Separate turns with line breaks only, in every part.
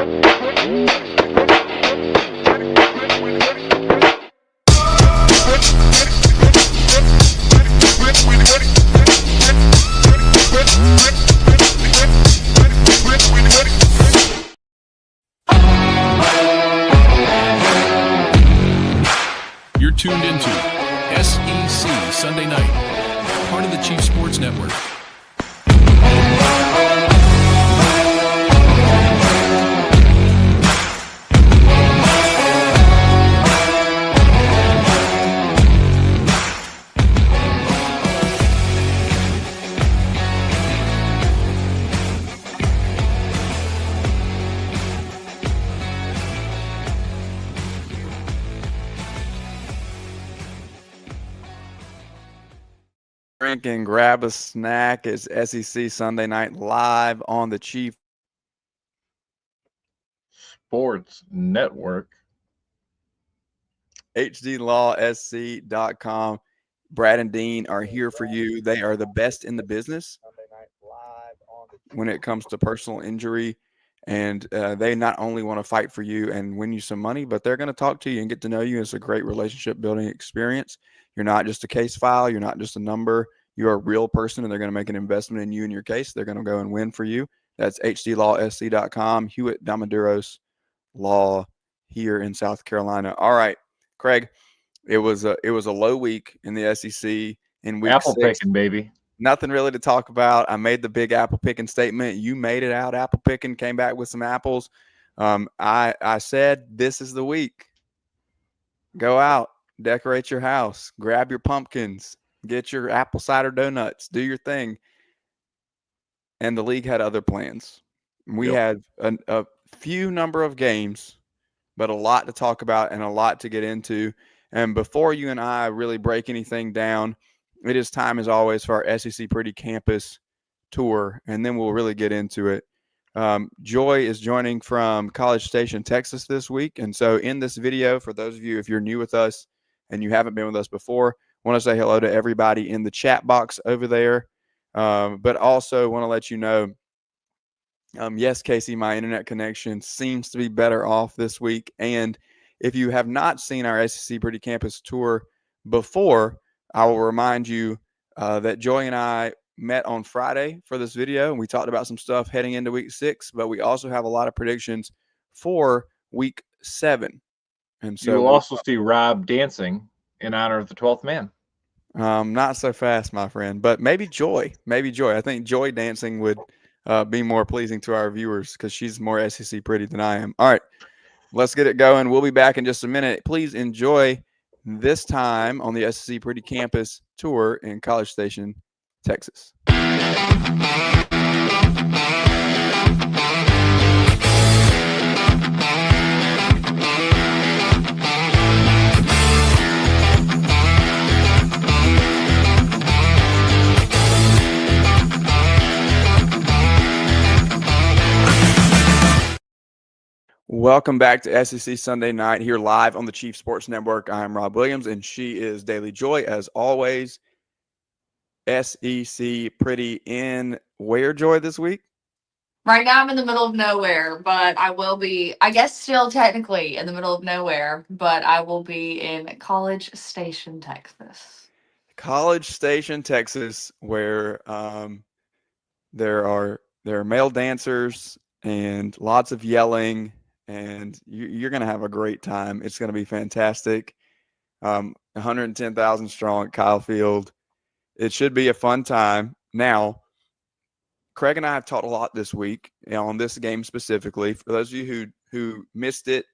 You're tuned into SEC Sunday Night, part of the Chief Sports Network.
Drink and grab a snack. It's SEC Sunday Night live on the Chief
Sports Network.
HDLawSC.com. Brad and Dean are here for you. They are the best in the business when it comes to personal injury. And they not only want to fight for you and win you some money, but they're going to talk to you and get to know you. It's a great relationship building experience. You're not just a case file. You're not just a number. You're a real person, and they're going to make an investment in you and your case. They're going to go and win for you. That's HDLawSC.com. Hewitt Damaduros Law here in South Carolina. All right, Craig, it was a low week in the SEC in week
Apple
6.
picking, baby.
Nothing really to talk about. I made the big apple picking statement. You made it out apple picking, came back with some apples. I said this is the week. Go out, decorate your house, grab your pumpkins, get your apple cider donuts, do your thing. And the league had other plans. We had a few number of games, but a lot to talk about and a lot to get into. And before you and I really break anything down, it is time, as always, for our SEC Pretty Campus tour, and then we'll really get into it. Joy is joining from College Station, Texas this week. And so in this video, for those of you, if you're new with us and you haven't been with us before, I want to say hello to everybody in the chat box over there. But also want to let you know, yes, Casey, my internet connection seems to be better off this week. And if you have not seen our SEC Pretty Campus tour before, I will remind you that Joy and I met on Friday for this video, and we talked about some stuff heading into week 6, but we also have a lot of predictions for week 7. And so
you'll also see Rob dancing in honor of the 12th man.
Not so fast, my friend, but maybe Joy. I think Joy dancing would be more pleasing to our viewers because she's more SEC pretty than I am. All right, let's get it going. We'll be back in just a minute. Please enjoy this time on the SEC Pretty Campus tour in College Station, Texas. Welcome back to SEC Sunday Night here live on the Chief Sports Network. I am Rob Williams, and she is Dailey Joy, as always. SEC Pretty in where, Joy, this week?
Right now I'm in the middle of nowhere, but I will be, I guess, still technically in the middle of nowhere, but I will be in College Station, Texas.
College Station, Texas, where there are male dancers and lots of yelling, and you're going to have a great time. It's going to be fantastic. 110,000 strong at Kyle Field. It should be a fun time. Now, Craig and I have talked a lot this week on this game specifically. For those of you who missed it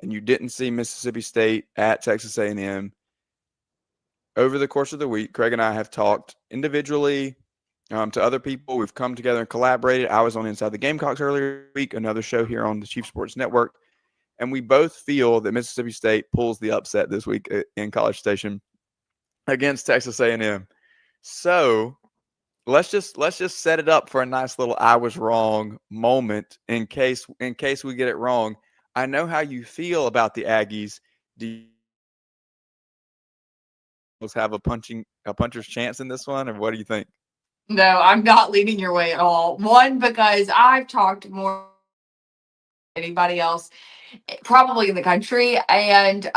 and you didn't see Mississippi State at Texas A&M, over the course of the week, Craig and I have talked individually to other people. We've come together and collaborated. I was on Inside the Gamecocks earlier this week, another show here on the Chief Sports Network. And we both feel that Mississippi State pulls the upset this week in College Station against Texas A&M. So let's just set it up for a nice little I was wrong moment in case we get it wrong. I know how you feel about the Aggies. Do you have a puncher's chance in this one, or what do you think?
No, I'm not leaning your way at all. One, because I've talked more anybody else probably in the country. And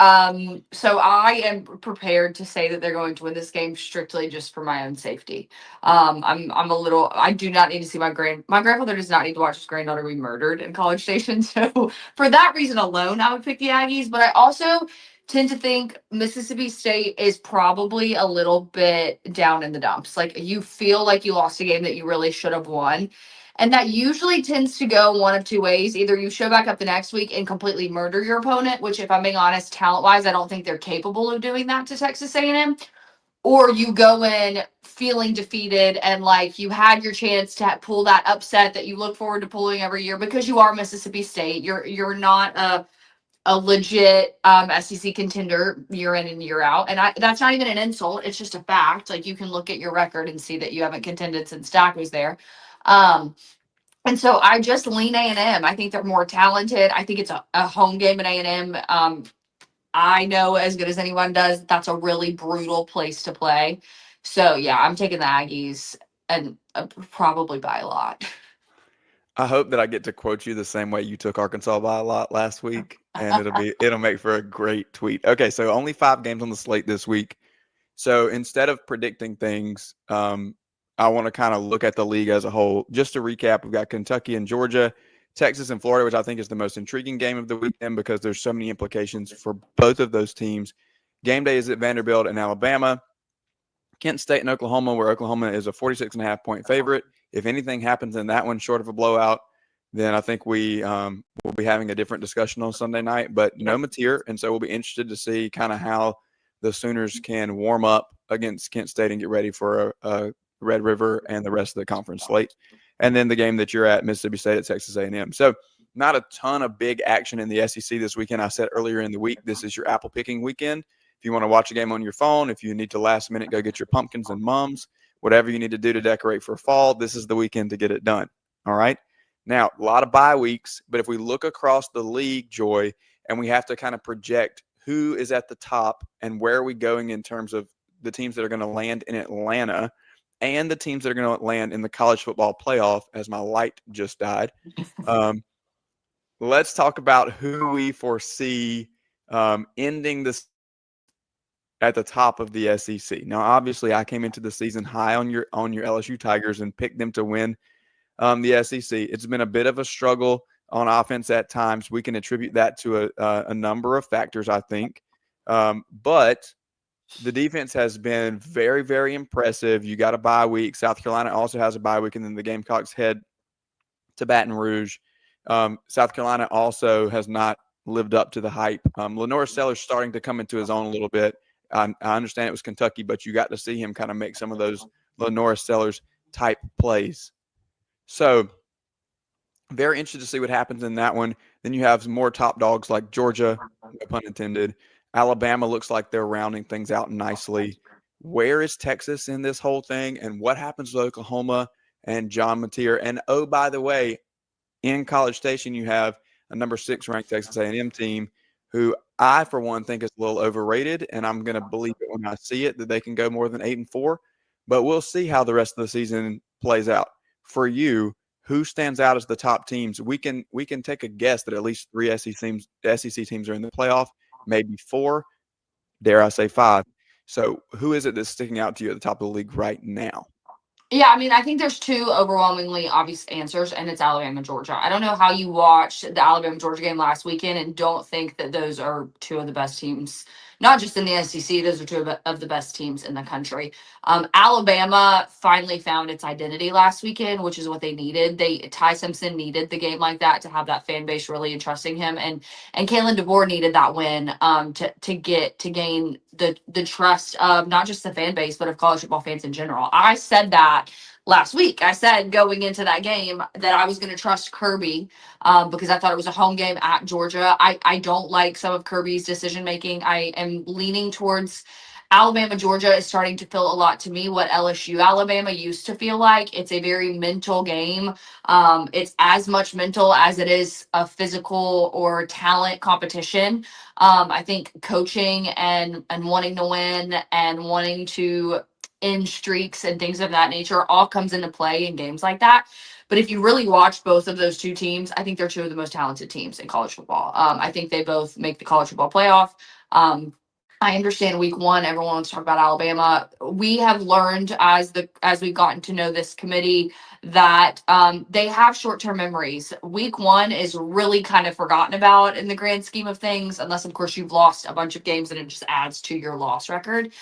so I am prepared to say that they're going to win this game strictly just for my own safety. I'm a little. I do not need to see my grandfather does not need to watch his granddaughter be murdered in College Station. So for that reason alone, I would pick the Aggies. But I also tend to think Mississippi State is probably a little bit down in the dumps. Like you feel like you lost a game that you really should have won. And that usually tends to go one of two ways. Either you show back up the next week and completely murder your opponent, which if I'm being honest, talent-wise, I don't think they're capable of doing that to Texas A&M. Or you go in feeling defeated and like you had your chance to pull that upset that you look forward to pulling every year because you are Mississippi State. You're not a legit SEC contender year in and year out. And that's not even an insult. It's just a fact. Like you can look at your record and see that you haven't contended since Stack was there. And so I just lean A&M. I think they're more talented. I think it's a home game at A&M. I know as good as anyone does, that's a really brutal place to play. So yeah, I'm taking the Aggies and probably by a lot.
I hope that I get to quote you the same way you took Arkansas by a lot last week, and it'll make for a great tweet. Okay, so only 5 games on the slate this week. So instead of predicting things, I want to kind of look at the league as a whole. Just to recap, we've got Kentucky and Georgia, Texas and Florida, which I think is the most intriguing game of the weekend because there's so many implications for both of those teams. Game day is at Vanderbilt and Alabama. Kent State and Oklahoma, where Oklahoma is a 46.5-point favorite. If anything happens in that one short of a blowout, then I think we will be having a different discussion on Sunday night. But no Mateer, and so we'll be interested to see kind of how the Sooners can warm up against Kent State and get ready for a Red River and the rest of the conference slate. And then the game that you're at, Mississippi State at Texas A&M. So not a ton of big action in the SEC this weekend. I said earlier in the week, this is your apple picking weekend. If you want to watch a game on your phone, if you need to last minute go get your pumpkins and mums, whatever you need to do to decorate for fall, this is the weekend to get it done. All right. Now, a lot of bye weeks, but if we look across the league, Joy, and we have to kind of project who is at the top and where are we going in terms of the teams that are going to land in Atlanta and the teams that are going to land in the college football playoff, as my light just died. Let's talk about who we foresee ending this at the top of the SEC. Now, obviously, I came into the season high on your LSU Tigers and picked them to win the SEC. It's been a bit of a struggle on offense at times. We can attribute that to a number of factors, I think. But the defense has been very, very impressive. You got a bye week. South Carolina also has a bye week, and then the Gamecocks head to Baton Rouge. South Carolina also has not lived up to the hype. Lenore Sellers starting to come into his own a little bit. I understand it was Kentucky, but you got to see him kind of make some of those Lenore Sellers type plays. So very interested to see what happens in that one. Then you have some more top dogs like Georgia, no pun intended. Alabama looks like they're rounding things out nicely. Where is Texas in this whole thing? And what happens with Oklahoma and John Mateer? And, oh, by the way, in College Station, you have a number 6 ranked Texas A&M team who I, for one, think is a little overrated, and I'm going to believe it when I see it that they can go more than 8-4. But we'll see how the rest of the season plays out. For you, who stands out as the top teams? We can take a guess that at least 3 SEC teams are in the playoff, maybe 4, dare I say 5. So who is it that's sticking out to you at the top of the league right now?
Yeah, I mean, I think there's 2 overwhelmingly obvious answers, and it's Alabama, Georgia. I don't know how you watched the Alabama-Georgia game last weekend and don't think that those are 2 of the best teams, not just in the SEC, those are 2 of the best teams in the country. Alabama finally found its identity last weekend, which is what they needed. Ty Simpson needed the game like that to have that fan base really entrusting him, and Kalen DeBoer needed that win to gain the trust of not just the fan base, but of college football fans in general. I said that last week. I said going into that game that I was going to trust Kirby because I thought it was a home game at Georgia. I don't like some of Kirby's decision making. I am leaning towards Alabama. Georgia is starting to feel a lot to me what LSU Alabama used to feel like. It's a very mental game. It's as much mental as it is a physical or talent competition. I think coaching and wanting to win and wanting to end streaks and things of that nature all comes into play in games like that. But if you really watch both of those two teams, I think they're two of the most talented teams in college football. I think they both make the college football playoff. I understand week one, everyone wants to talk about Alabama. We have learned as we've gotten to know this committee that they have short-term memories. Week one is really kind of forgotten about in the grand scheme of things, unless of course you've lost a bunch of games and it just adds to your loss record.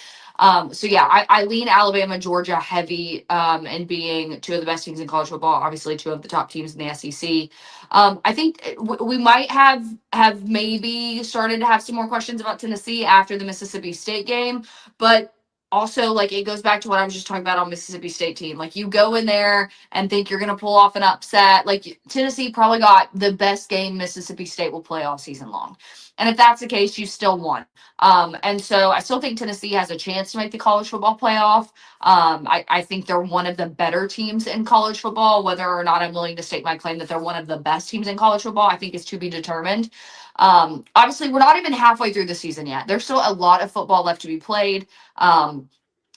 So yeah, I lean Alabama, Georgia heavy in being two of the best teams in college football, obviously two of the top teams in the SEC. I think we might have maybe started to have some more questions about Tennessee after the Mississippi State game, but also like it goes back to what I was just talking about on Mississippi State team. Like you go in there and think you're going to pull off an upset. Like Tennessee probably got the best game Mississippi State will play all season long. And if that's the case, you still won. And so I still think Tennessee has a chance to make the college football playoff. I think they're one of the better teams in college football. Whether or not I'm willing to state my claim that they're one of the best teams in college football, I think is to be determined. Obviously, we're not even halfway through the season yet. There's still a lot of football left to be played.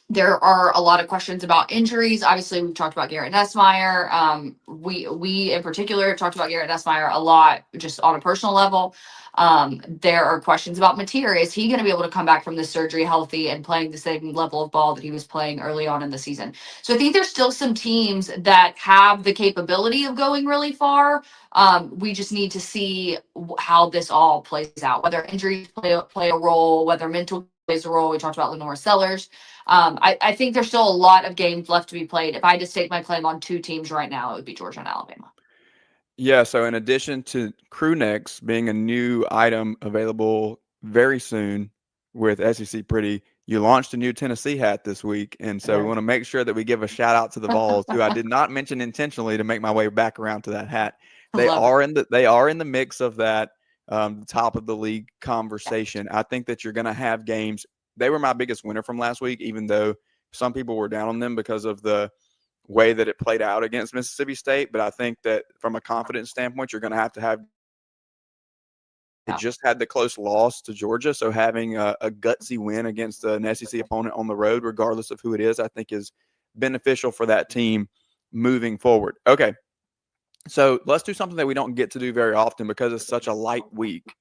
There are a lot of questions about injuries. Obviously, we've talked about Garrett Nussmeier. We in particular have talked about Garrett Nussmeier a lot, just on a personal level. There are questions about Mateer. Is he going to be able to come back from this surgery healthy and playing the same level of ball that he was playing early on in the season? So I think there's still some teams that have the capability of going really far. We just need to see how this all plays out, whether injuries play a role, whether mental plays a role. We talked about Lenore Sellers. I think there's still a lot of games left to be played. If I just stake my claim on two teams right now, it would be Georgia and Alabama.
Yeah, so in addition to crew necks being a new item available very soon with SEC Pretty, you launched a new Tennessee hat this week. And so we want to make sure that we give a shout out to the Vols, who I did not mention intentionally to make my way back around to that hat. They are in the mix of that top of the league conversation. I think that you're going to have games. They were my biggest winner from last week, even though some people were down on them because of the way that it played out against Mississippi State. But I think that from a confidence standpoint, you're going to have it just had the close loss to Georgia. So having a gutsy win against an SEC opponent on the road, regardless of who it is, I think is beneficial for that team moving forward. Okay. So let's do something that we don't get to do very often because it's such a light week.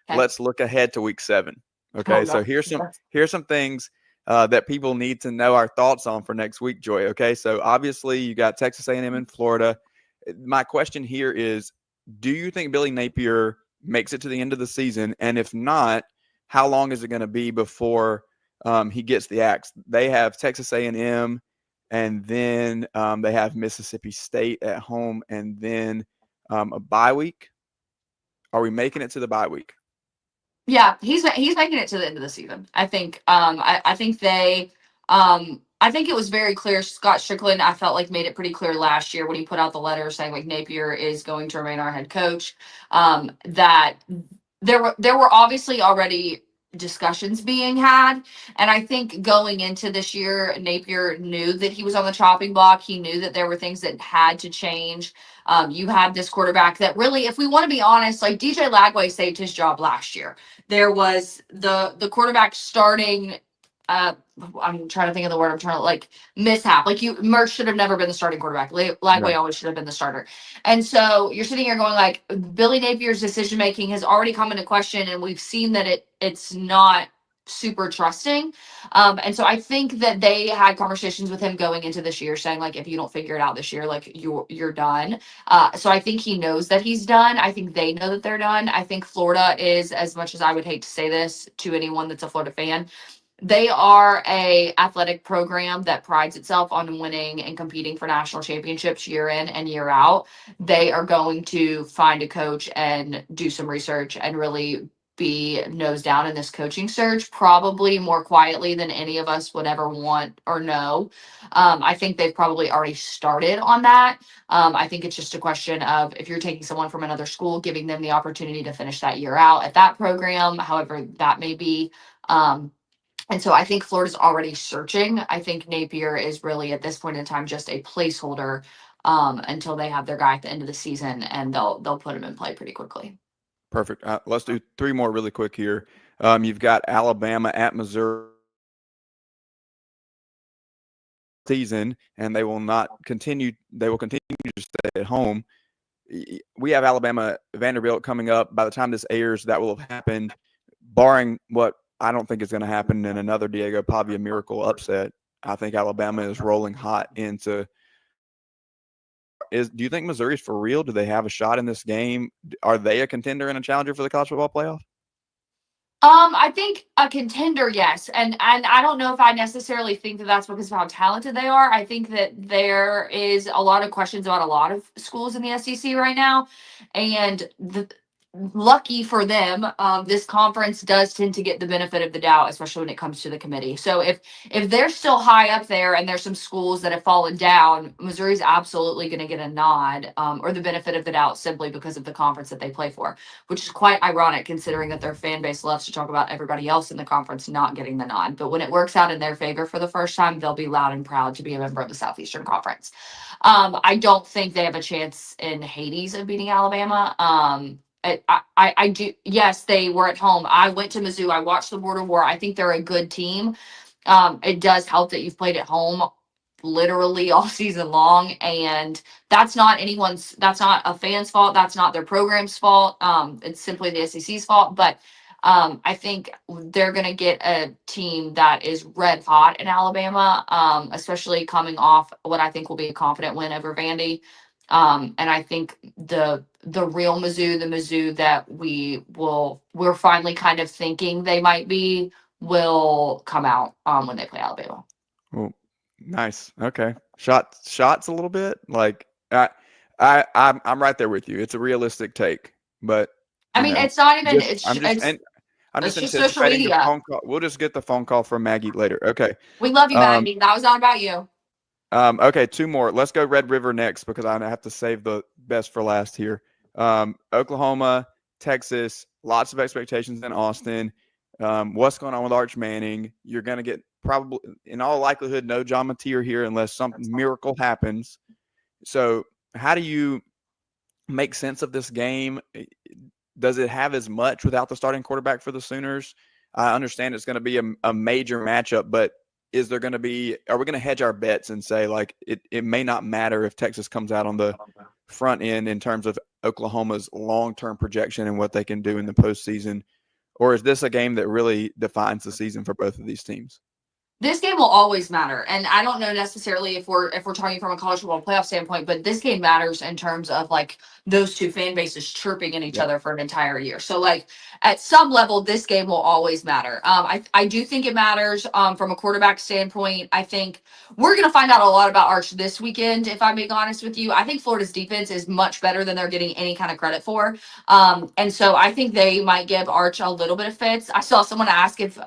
Okay.
Let's look ahead to week 7. Okay. So here's some things that people need to know our thoughts on for next week, Joy. Okay. So obviously you got Texas A&M in Florida. My question here is, do you think Billy Napier makes it to the end of the season? And if not, how long is it going to be before he gets the axe? They have Texas A&M, and then they have Mississippi State at home, and then a bye week. Are we making it to the bye week?
Yeah, he's making it to the end of the season. I think. I think they. I think it was very clear. Scott Strickland, I felt like, made it pretty clear last year when he put out the letter saying like Napier is going to remain our head coach. That there were obviously already discussions being had, and I think going into this year, Napier knew that he was on the chopping block. He knew that there were things that had to change. You had this quarterback that really, if we want to be honest, like DJ Lagway saved his job last year. There was the quarterback starting. I'm trying to think of the word. I'm trying to mishap. Like Mertz should have never been the starting quarterback. Lagway always should have been the starter. And so you're sitting here going like, Billy Napier's decision making has already come into question, and we've seen that it's not super trusting. And so I think that they had conversations with him going into this year saying like, if you don't figure it out this year, like you're done. So I think he knows that he's done. I think they know that they're done. I think Florida is, as much as I would hate to say this to anyone that's a Florida fan, they are a athletic program that prides itself on winning and competing for national championships year in and year out. They are going to find a coach and do some research and really be nose down in this coaching search, probably more quietly than any of us would ever want or know. I think they've probably already started on that. I think it's just a question of, if you're taking someone from another school, giving them the opportunity to finish that year out at that program, however that may be. And so I think Florida's already searching. I think Napier is really at this point in time just a placeholder until they have their guy at the end of the season, and they'll put him in play pretty quickly.
Perfect. Let's do 3 more really quick here. You've got Alabama at Missouri. season, and they will continue to stay at home. We have Alabama Vanderbilt coming up. By the time this airs, that will have happened, barring what I don't think is going to happen in another Diego Pavia miracle upset. I think Alabama is rolling hot into. Do you think Missouri's for real? Do they have a shot in this game? Are they a contender and a challenger for the college football playoff?
I think a contender, yes, and I don't know if I necessarily think that that's because of how talented they are. I think that there is a lot of questions about a lot of schools in the SEC right now, and lucky for them, this conference does tend to get the benefit of the doubt, especially when it comes to the committee. So if they're still high up there and there's some schools that have fallen down, Missouri's absolutely going to get a nod, or the benefit of the doubt simply because of the conference that they play for, which is quite ironic considering that their fan base loves to talk about everybody else in the conference not getting the nod. But when it works out in their favor for the first time, they'll be loud and proud to be a member of the Southeastern Conference. I don't think they have a chance in Hades of beating Alabama. I do. Yes, they were at home. I went to Mizzou. I watched the Border War. I think they're a good team. It does help that you've played at home literally all season long, and that's not a fan's fault. That's not their program's fault. It's simply the SEC's fault. But I think they're going to get a team that is red hot in Alabama, especially coming off what I think will be a confident win over Vandy. And I think the real Mizzou, the Mizzou that we're finally kind of thinking they might be, will come out when they play Alabama.
Oh, nice. Okay. Shots a little bit. Like I'm right there with you. It's a realistic take, but
I mean, it's not even.
I'm
it's
just
just social
anticipating the
media.
phone call. We'll just get the phone call from Maggie later. Okay.
We love you, Maggie. That was not about you.
Okay, two more. Let's go Red River next because I have to save the best for last here. Oklahoma, Texas, lots of expectations in Austin. What's going on with Arch Manning? You're going to get probably, in all likelihood, no John Mateer here unless some miracle happens. So how do you make sense of this game? Does it have as much without the starting quarterback for the Sooners? I understand it's going to be a major matchup, but are we going to hedge our bets and say, like, it may not matter if Texas comes out on the front end in terms of Oklahoma's long-term projection and what they can do in the postseason? Or is this a game that really defines the season for both of these teams?
This game will always matter. And I don't know necessarily if we're talking from a college football playoff standpoint, but this game matters in terms of like those two fan bases chirping at each other for an entire year. So like at some level, this game will always matter. I do think it matters from a quarterback standpoint. I think we're going to find out a lot about Arch this weekend, if I'm being honest with you. I think Florida's defense is much better than they're getting any kind of credit for. And so I think they might give Arch a little bit of fits. I saw someone ask if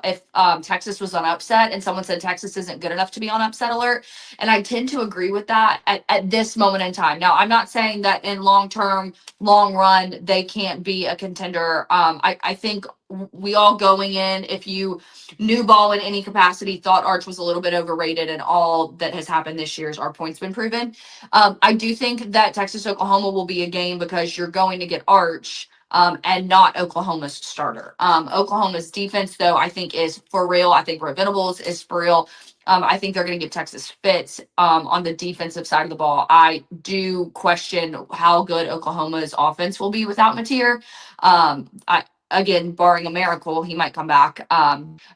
Texas was on upset, and someone said Texas isn't good enough to be on upset alert. And I tend to agree with that at this moment in time. Now, I'm not saying that in long run, they can't be a contender. I think we all going in, if you knew ball in any capacity, thought Arch was a little bit overrated, and all that has happened this year is our points been proven. I do think that Texas-Oklahoma will be a game because you're going to get Arch and not Oklahoma's starter. Oklahoma's defense, though, I think is for real. I think Brent Venables is for real. I think they're going to give Texas fits on the defensive side of the ball. I do question how good Oklahoma's offense will be without Mateer. Again, barring a miracle, he might come back.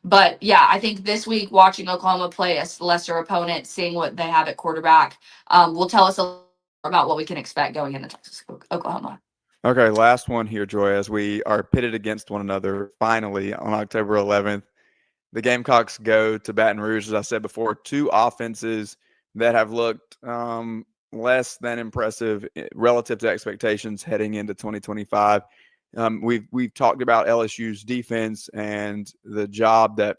But yeah, I think this week watching Oklahoma play a lesser opponent, seeing what they have at quarterback, will tell us a little more about what we can expect going into Texas, Oklahoma.
Okay, last one here, Joy, as we are pitted against one another finally on October 11th. The Gamecocks go to Baton Rouge, as I said before, two offenses that have looked less than impressive relative to expectations heading into 2025. We've talked about LSU's defense and the job that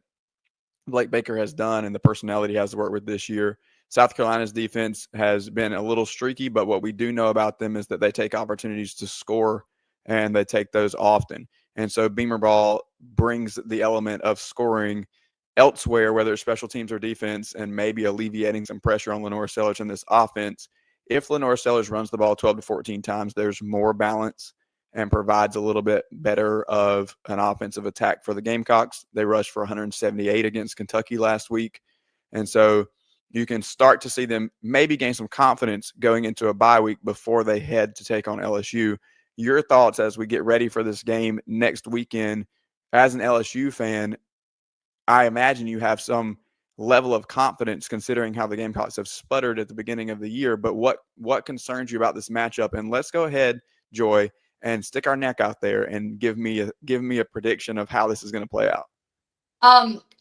Blake Baker has done and the personnel that he has to work with this year. South Carolina's defense has been a little streaky, but what we do know about them is that they take opportunities to score, and they take those often. And so Beamer Ball brings the element of scoring elsewhere, whether it's special teams or defense, and maybe alleviating some pressure on Lenore Sellers in this offense. If Lenore Sellers runs the ball 12 to 14 times, there's more balance and provides a little bit better of an offensive attack for the Gamecocks. They rushed for 178 against Kentucky last week. And so you can start to see them maybe gain some confidence going into a bye week before they head to take on LSU. Your thoughts as we get ready for this game next weekend? As an LSU fan, I imagine you have some level of confidence considering how the Gamecocks have sputtered at the beginning of the year. But what concerns you about this matchup? And let's go ahead, Joy, and stick our neck out there and give me a prediction of how this is going to play out.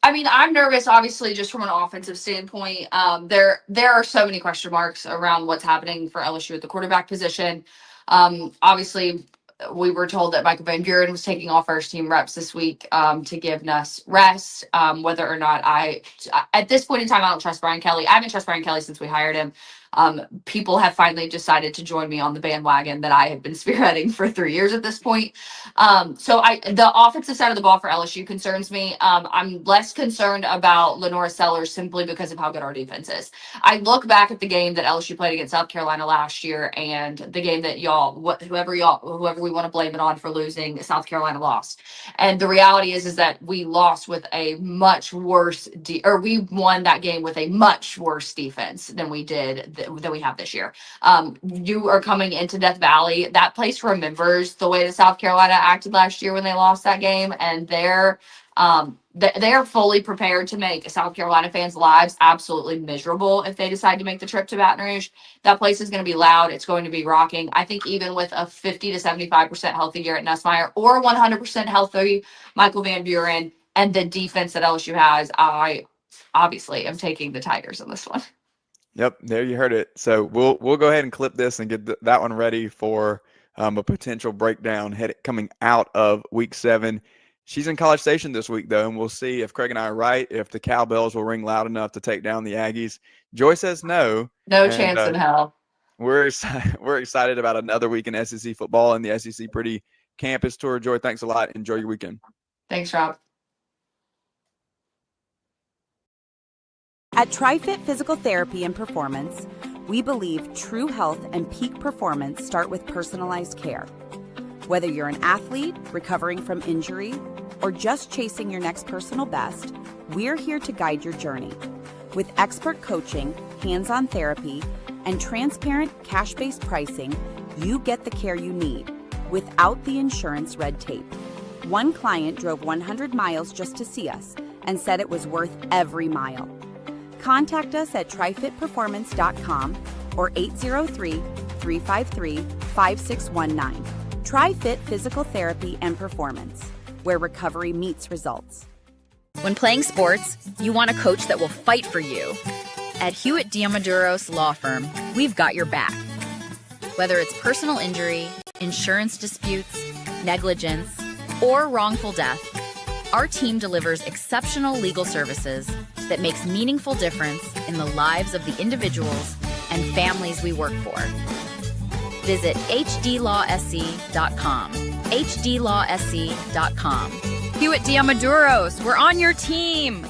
I mean, I'm nervous, obviously, just from an offensive standpoint. There are so many question marks around what's happening for LSU at the quarterback position. Obviously, we were told that Michael Van Buren was taking all first team reps this week to give us rest. Whether or not at this point in time, I don't trust Brian Kelly. I haven't trusted Brian Kelly since we hired him. People have finally decided to join me on the bandwagon that I have been spearheading for 3 years at this point. So the offensive side of the ball for LSU concerns me. I'm less concerned about Lenora Sellers simply because of how good our defense is. I look back at the game that LSU played against South Carolina last year and the game that whoever we want to blame it on for losing, South Carolina lost. And the reality is that we lost with a much worse we won that game with a much worse defense than we did that we have this year. You are coming into Death Valley. That place remembers the way that South Carolina acted last year when they lost that game, and they're fully prepared to make South Carolina fans' lives absolutely miserable if they decide to make the trip to Baton Rouge. That place is going to be loud. It's going to be rocking. I think even with a 50 to 75% healthy Garrett Nussmeier or 100% healthy Michael Van Buren and the defense that LSU has, I obviously am taking the Tigers in this one.
Yep, there you heard it. So we'll go ahead and clip this and get that one ready for a potential breakdown coming out of Week 7. She's in College Station this week, though, and we'll see if Craig and I are right, if the cowbells will ring loud enough to take down the Aggies. Joy says no.
No chance in hell.
We're excited about another week in SEC football and the SEC Pretty Campus Tour. Joy, thanks a lot. Enjoy your weekend.
Thanks, Rob.
At TriFit Physical Therapy and Performance, we believe true health and peak performance start with personalized care. Whether you're an athlete recovering from injury or just chasing your next personal best, we're here to guide your journey. With expert coaching, hands-on therapy, and transparent cash-based pricing, you get the care you need without the insurance red tape. One client drove 100 miles just to see us and said it was worth every mile. Contact us at trifitperformance.com or 803-353-5619. TriFit Physical Therapy and Performance, where recovery meets results.
When playing sports, you want a coach that will fight for you. At Hewitt Diamaduros Law Firm, we've got your back. Whether it's personal injury, insurance disputes, negligence, or wrongful death, our team delivers exceptional legal services that makes meaningful difference in the lives of the individuals and families we work for. Visit hdlawse.com. hdlawse.com. Hewitt Diamaduros, we're on your team.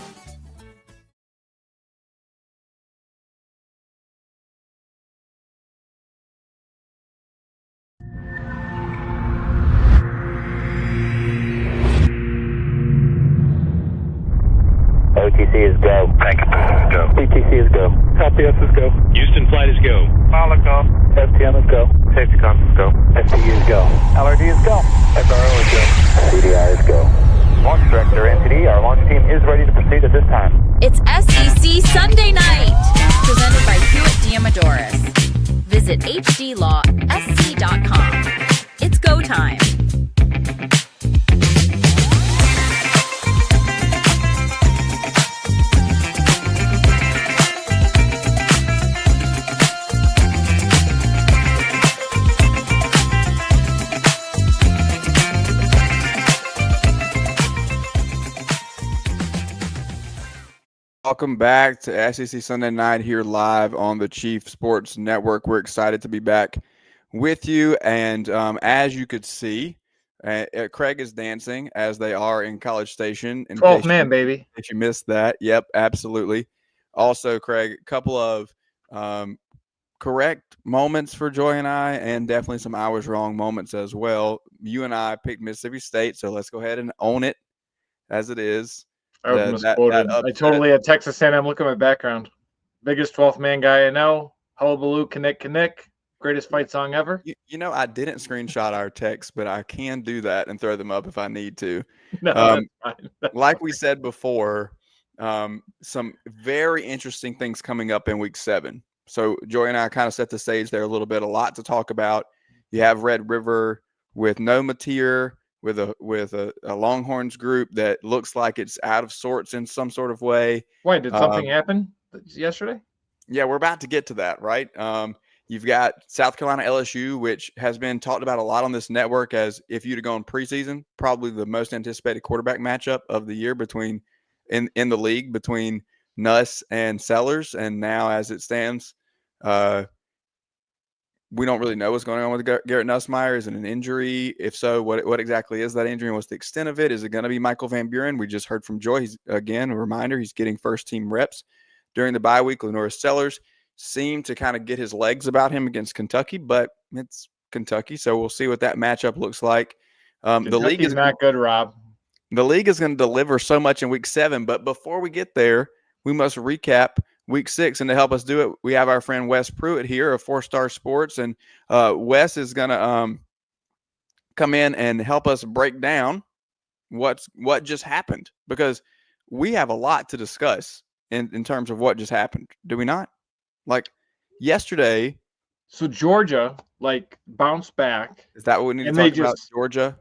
OTC is go.
Packet is go.
PTC is go.
LPS is go.
Houston flight is go.
Pilot go.
STM is go.
Safety com is go.
STU is go.
LRD is go.
SRO is go. CDI is go. Launch Director, NTD, our launch team is ready to proceed at this time.
It's SEC Sunday Night, presented by Hewitt Diamaduros. Visit hdlawsc.com. It's go time.
Welcome back to SEC Sunday Night here live on the Chief Sports Network. We're excited to be back with you. And as you could see, Craig is dancing as they are in College Station.
12th man, baby.
If you missed that. Yep, absolutely. Also, Craig, a couple of correct moments for Joy and I, and definitely some I was wrong moments as well. You and I picked Mississippi State, so let's go ahead and own it as it is.
I totally had Texas A&M. Look at my background. Biggest 12th man guy I know. Hullabaloo, Kinnick. Greatest fight song ever.
You know, I didn't screenshot our text, but I can do that and throw them up if I need to.
No,
Um,
that's fine. That's
like
fine.
we said before, some very interesting things coming up in week 7. So Joy and I kind of set the stage there a little bit. A lot to talk about. You have Red River with no Mateer, with a Longhorns group that looks like it's out of sorts in some sort of way.
Why, did something happen yesterday?
Yeah, we're about to get to that, right? You've got South Carolina LSU, which has been talked about a lot on this network as if you'd have gone preseason, probably the most anticipated quarterback matchup of the year between in the league between Nuss and Sellers. And now, as it stands, we don't really know what's going on with Garrett Nussmeier. Is it an injury? If so, what exactly is that injury and what's the extent of it? Is it going to be Michael Van Buren? We just heard from Joy. He's, again, a reminder, he's getting first-team reps during the bye week. Lenora Sellers seemed to kind of get his legs about him against Kentucky, but it's Kentucky, so we'll see what that matchup looks like. The league is
not good, Rob.
The league is going to deliver so much in week 7, but before we get there, we must recap week 6. And to help us do it, we have our friend Wes Pruitt here of 4-Star Sports. And Wes is going to come in and help us break down what just happened, because we have a lot to discuss in terms of what just happened. Do we not? Like yesterday.
So Georgia, bounced back.
Is that what we need to
And
talk
they
about,
just-
Georgia?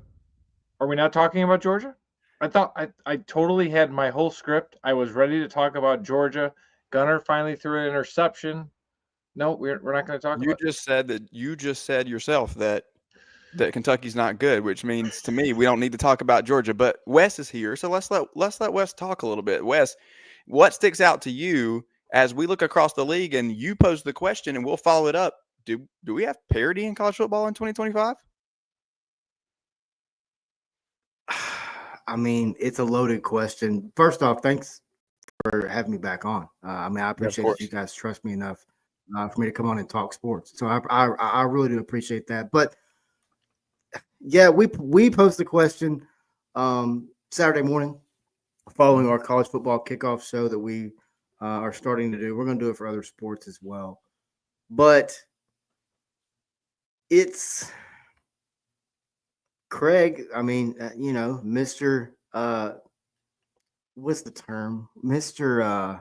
Are we not talking about Georgia? I thought I totally had my whole script. I was ready to talk about Georgia. Gunner finally threw an interception. No, we're not going to talk
You
about
just said that you just said yourself that Kentucky's not good, which means to me we don't need to talk about Georgia. But Wes is here, so let's let Wes talk a little bit. Wes, what sticks out to you as we look across the league and you pose the question and we'll follow it up? Do we have parity in college football in 2025?
I mean, it's a loaded question. First off, thanks for having me back on. I appreciate that you guys trust me enough for me to come on and talk sports. So I really do appreciate that. But yeah, we posed the question Saturday morning following our college football kickoff show that we are starting to do. We're going to do it for other sports as well. But it's Craig. I mean, Mr. What's the term? Mr.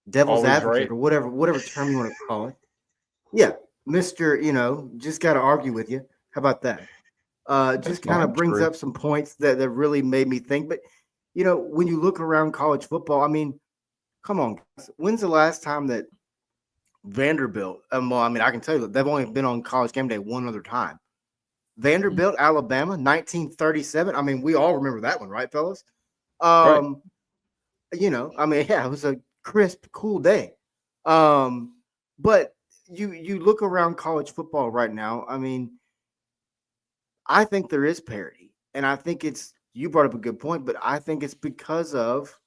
Devil's
Always
advocate,
right.
or whatever term you want to call it. Yeah, Mr. Just got to argue with you. How about that? Just kind of brings up some points that really made me think. But when you look around college football, I mean, come on, guys. When's the last time that Vanderbilt? I can tell you that they've only been on College Game Day one other time. Vanderbilt, Alabama, 1937. I mean, we all remember that one, right, fellas?
Right.
It was a crisp, cool day. But you look around college football right now. I mean, I think there is parity, and I think you brought up a good point, but I think it's because of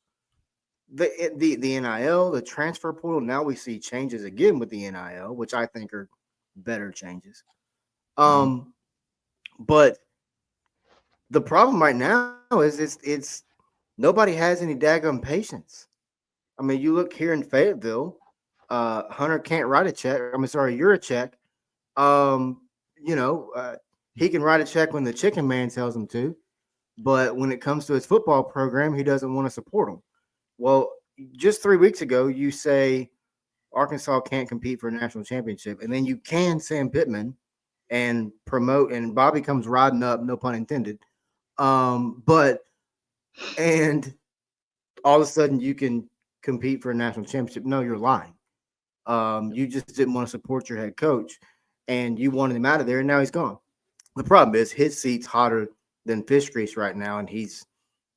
the NIL, the transfer portal. Now we see changes again with the NIL, which I think are better changes. But the problem right now is it's nobody has any daggum patience. I mean, you look here in Fayetteville, Hunter can't write a check. You're a check. He can write a check when the chicken man tells him to, but when it comes to his football program, he doesn't want to support him. Well, just 3 weeks ago, you say Arkansas can't compete for a national championship, and then you can Sam Pittman and promote, and Bobby comes riding up, no pun intended. And all of a sudden you can compete for a national championship. No, you're lying. You just didn't want to support your head coach, and you wanted him out of there, and now he's gone. The problem is his seat's hotter than fish grease right now, and he's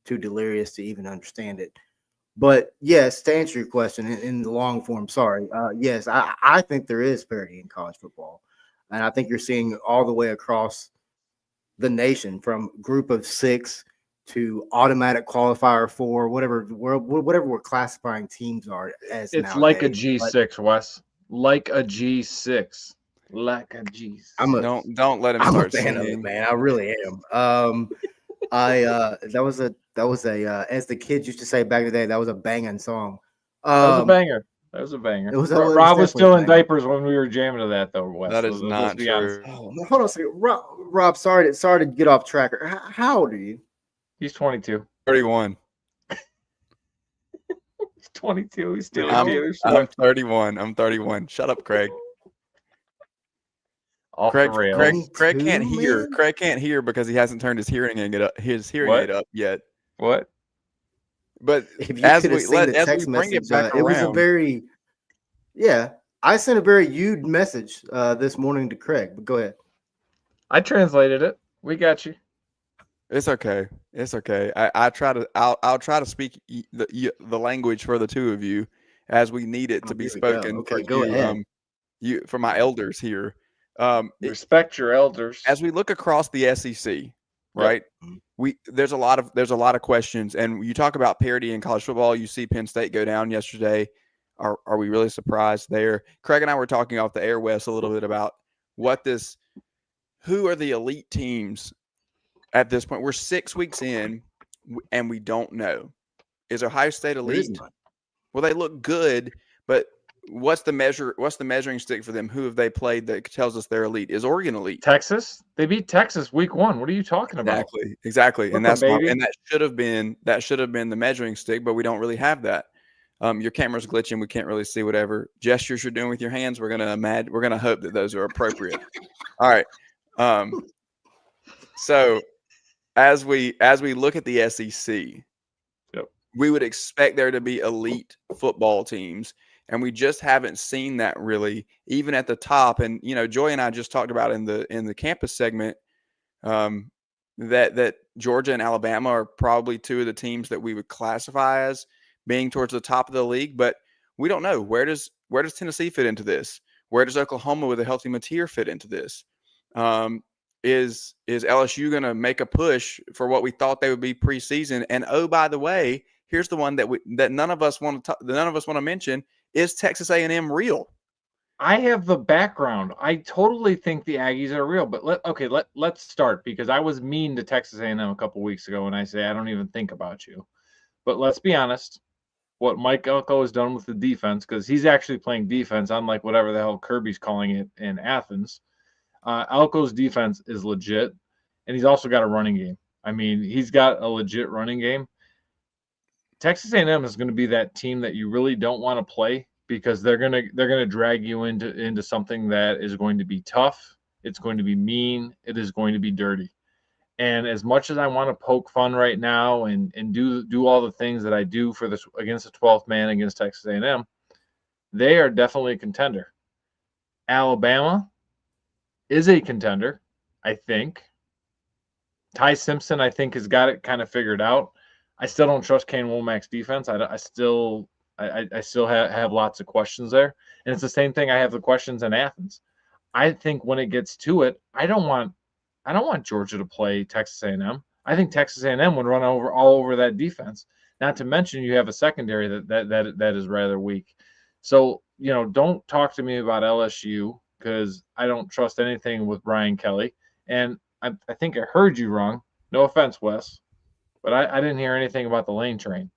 too delirious to even understand it. But yes, to answer your question in the long form, sorry. Yes, I think there is parity in college football. And I think you're seeing all the way across the nation, from group of 6 to automatic qualifier 4, whatever we're classifying teams are as.
It's
nowadays.
like a G6, Wes. Like a G6. Like a G6.
Don't let him
I'm
start
a fan
singing.
of it, man. I really am. That was a as the kids used to say back in the day, that was a banging song.
That was a banger. That was a banger.
It was
Rob was still in
definitely a banger.
diapers when we were jamming to that, though. Wes.
That is
Let's
not
be honest.
true.
Oh, hold on a second. Rob, sorry to get off track. How old are you?
He's 22.
31.
He's 22. He's still
I'm 31. I'm 31. Shut up, Craig.
Off
Craig,
the rails.
Craig can't hear.
Man?
Craig can't hear because he hasn't turned his hearing aid up yet.
What?
But
If you
as
could have
we
seen the
as we
text
bring
message,
it back
it was a
around,
very, I sent a very huge message this morning to Craig. But go ahead.
I translated it. We got you.
it's okay. It's okay. I'll try to speak the language for the two of you as we need it to be
Here we go.
spoken.
Okay,
for
go
you,
ahead.
For my elders here.
Respect your elders.
As we look across the SEC, right? There's a lot of questions, and you talk about parity in college football. You see Penn State go down yesterday. Are we really surprised there? Craig and I were talking off the air, Wes, a little bit about who are the elite teams at this point. We're 6 weeks in, and we don't know. Is Ohio State elite? Well, they look good, but what's the measuring stick for them? Who have they played that tells us they're elite? Is Oregon elite?
Texas? They beat Texas week 1. What are you talking about?
Exactly. And that's
baby.
and that should have been the measuring stick, but we don't really have that. Your camera's glitching. We can't really see whatever gestures you're doing with your hands. We're gonna hope that those are appropriate. All right. So as we look at the SEC, we would expect there to be elite football teams, and we just haven't seen that really, even at the top. And Joy and I just talked about in the campus segment that Georgia and Alabama are probably two of the teams that we would classify as being towards the top of the league, but we don't know. Where does Tennessee fit into this? Where does Oklahoma with a healthy Mateer fit into this? Is LSU going to make a push for what we thought they would be preseason? And oh, by the way, here's the one that none of us want to mention: is Texas A&M real?
I have the background. I totally think the Aggies are real. But let's start, because I was mean to Texas A&M a couple weeks ago, and I say I don't even think about you. But let's be honest. What Mike Elko has done with the defense, because he's actually playing defense, unlike whatever the hell Kirby's calling it in Athens. Elko's defense is legit, and he's also got a running game. I mean, he's got a legit running game. Texas A&M is going to be that team that you really don't want to play, because they're gonna drag you into something that is going to be tough. It's going to be mean. It is going to be dirty. And as much as I want to poke fun right now and do all the things that I do for this against the 12th man against Texas A&M, they are definitely a contender. Alabama is a contender, I think. Ty Simpson, I think, has got it kind of figured out. I still don't trust Kane Womack's defense. I still have lots of questions there. And it's the same thing. I have the questions in Athens. I think when it gets to it, I don't want Georgia to play Texas A&M. I think Texas A&M would run all over that defense. Not to mention you have a secondary that is rather weak. So, don't talk to me about LSU, because I don't trust anything with Brian Kelly. And I think I heard you wrong. No offense, Wes, but I didn't hear anything about the Lane train,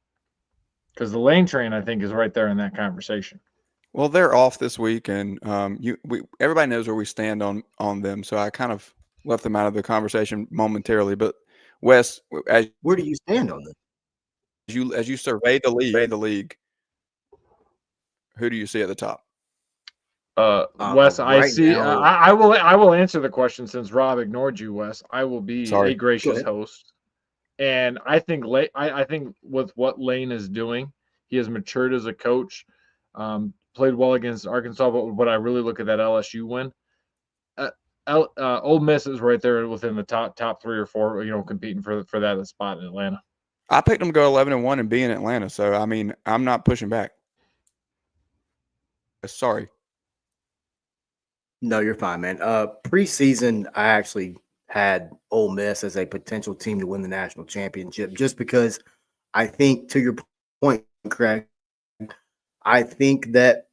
because the Lane train, I think, is right there in that conversation.
Well, they're off this week, and everybody knows where we stand on them. So I kind of left them out of the conversation momentarily. But Wes,
where do you stand on this?
As you survey the league, who do you see at the top?
Wes, I see. I will answer the question, since Rob ignored you, Wes. I will be a gracious host, and I think I think with what Lane is doing, he has matured as a coach. Played well against Arkansas, but when I really look at that LSU win, Ole Miss is right there within the top 3 or 4, competing for that spot in Atlanta.
I picked them to go 11-1 and be in Atlanta, so I mean, I'm not pushing back. Sorry.
No, you're fine, man. Preseason, I actually had Ole Miss as a potential team to win the national championship, just because I think, to your point, Craig, I think that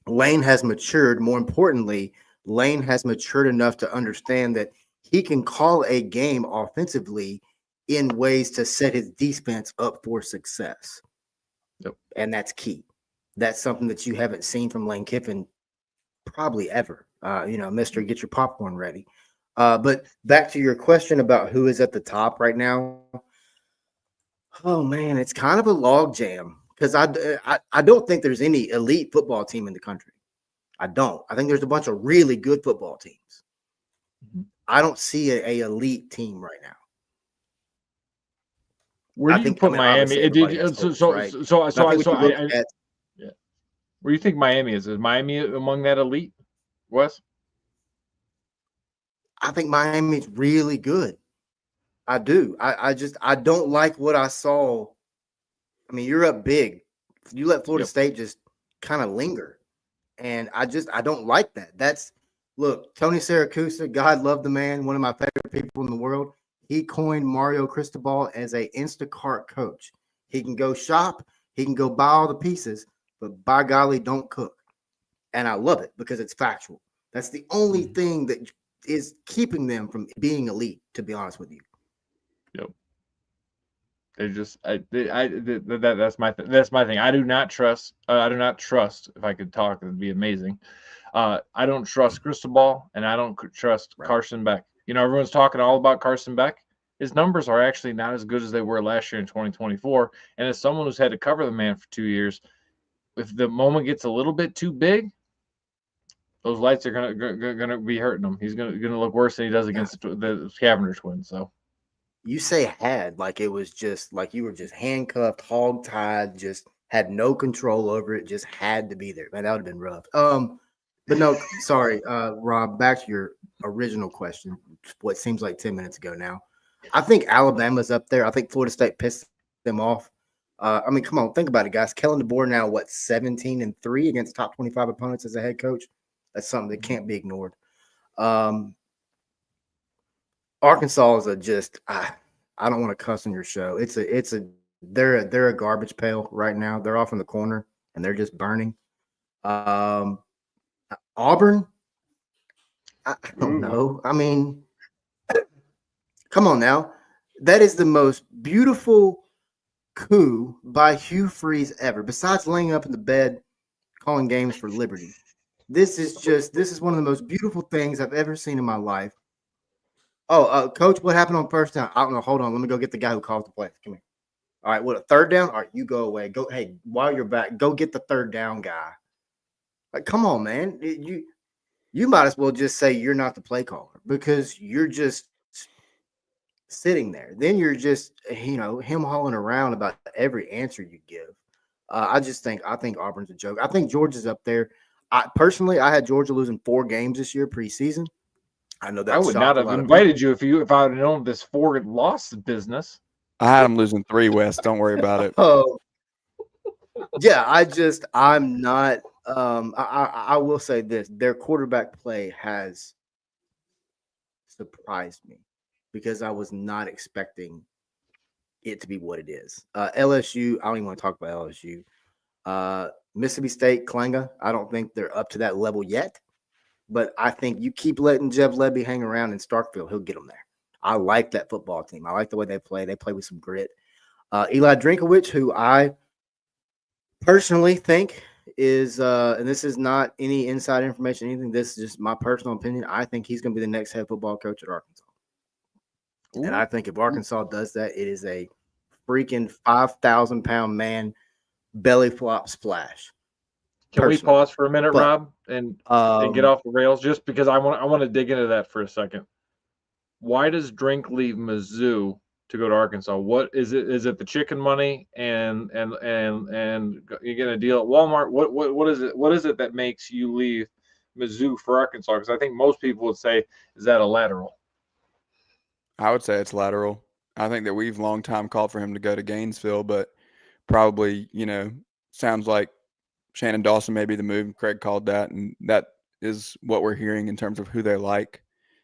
Lane has matured. More importantly, Lane has matured enough to understand that he can call a game offensively in ways to set his defense up for success.
Yep.
And that's key. That's something that you haven't seen from Lane Kiffin probably ever. Mister, get your popcorn ready. But back to your question about who is at the top right now. Oh man, it's kind of a log jam because I don't think there's any elite football team in the country. I don't. I think there's a bunch of really good football teams. I don't see a elite team right now.
Where do you put Miami? Where do you think Miami is? Is Miami among that elite, Wes?
I think Miami's really good. I do. I don't like what I saw. I mean, you're up big. You let Florida State just kind of linger. And I don't like that. Look, Tony Siracusa, God love the man, one of my favorite people in the world. He coined Mario Cristobal as a Instacart coach. He can go shop, he can go buy all the pieces, but by golly, don't cook. And I love it because it's factual. That's the only thing that is keeping them from being elite, to be honest with you.
Yep. They just that's my thing. I do not trust. If I could talk, it'd be amazing. I don't trust Cristobal, and I don't trust Carson Beck. Everyone's talking all about Carson Beck. His numbers are actually not as good as they were last year in 2024. And as someone who's had to cover the man for 2 years, if the moment gets a little bit too big, those lights are gonna be hurting him. He's gonna look worse than he does against the Scavenger twins. So.
You say had like it was just like you were just handcuffed, hog-tied, just had no control over it, just had to be there. Man, that would have been rough. But no, sorry, Rob, back to your original question, what seems like 10 minutes ago now. I think Alabama's up there. I think Florida State pissed them off. I mean, come on, think about it, guys. Kellen DeBoer now, 17-3 against top 25 opponents as a head coach? That's something that can't be ignored. Arkansas is I don't want to cuss on your show. They're a garbage pail right now. They're off in the corner and they're just burning. Auburn, I don't know. I mean, come on now. That is the most beautiful coup by Hugh Freeze ever, besides laying up in the bed calling games for Liberty. This is one of the most beautiful things I've ever seen in my life. Oh, Coach, what happened on first down? I don't know. Hold on. Let me go get the guy who calls the play. Come here. All right, what, a third down? All right, you go away. Go. Hey, while you're back, go get the third down guy. Like, come on, man. You might as well just say you're not the play caller because you're just sitting there. Then you're just, him hauling around about every answer you give. I think Auburn's a joke. I think Georgia's up there. I had Georgia losing 4 games this year preseason. I know that
I would not have invited you if I would have known this 4 loss business.
I had them losing 3, Wes. Don't worry about it.
Oh, yeah. I'm not. I will say this: their quarterback play has surprised me because I was not expecting it to be what it is. LSU. I don't even want to talk about LSU. Mississippi State, Klanga. I don't think they're up to that level yet. But I think you keep letting Jeff Lebby hang around in Starkville, he'll get them there. I like that football team. I like the way they play. They play with some grit. Eli Drinkowicz, who I personally think is, and this is not any inside information, anything. This is just my personal opinion. I think he's going to be the next head football coach at Arkansas. Ooh. And I think if Arkansas does that, it is a freaking 5,000-pound man belly flop splash.
Can we pause for a minute, Rob, and get off the rails? Just because I want to dig into that for a second. Why does Drink leave Mizzou to go to Arkansas? What is it? Is it the chicken money and you get a deal at Walmart? What is it? What is it that makes you leave Mizzou for Arkansas? Because I think most people would say, is that a lateral?
I would say it's lateral. I think that we've long time called for him to go to Gainesville, but probably sounds like Shannon Dawson may be the move. Craig called that, and that is what we're hearing in terms of who they like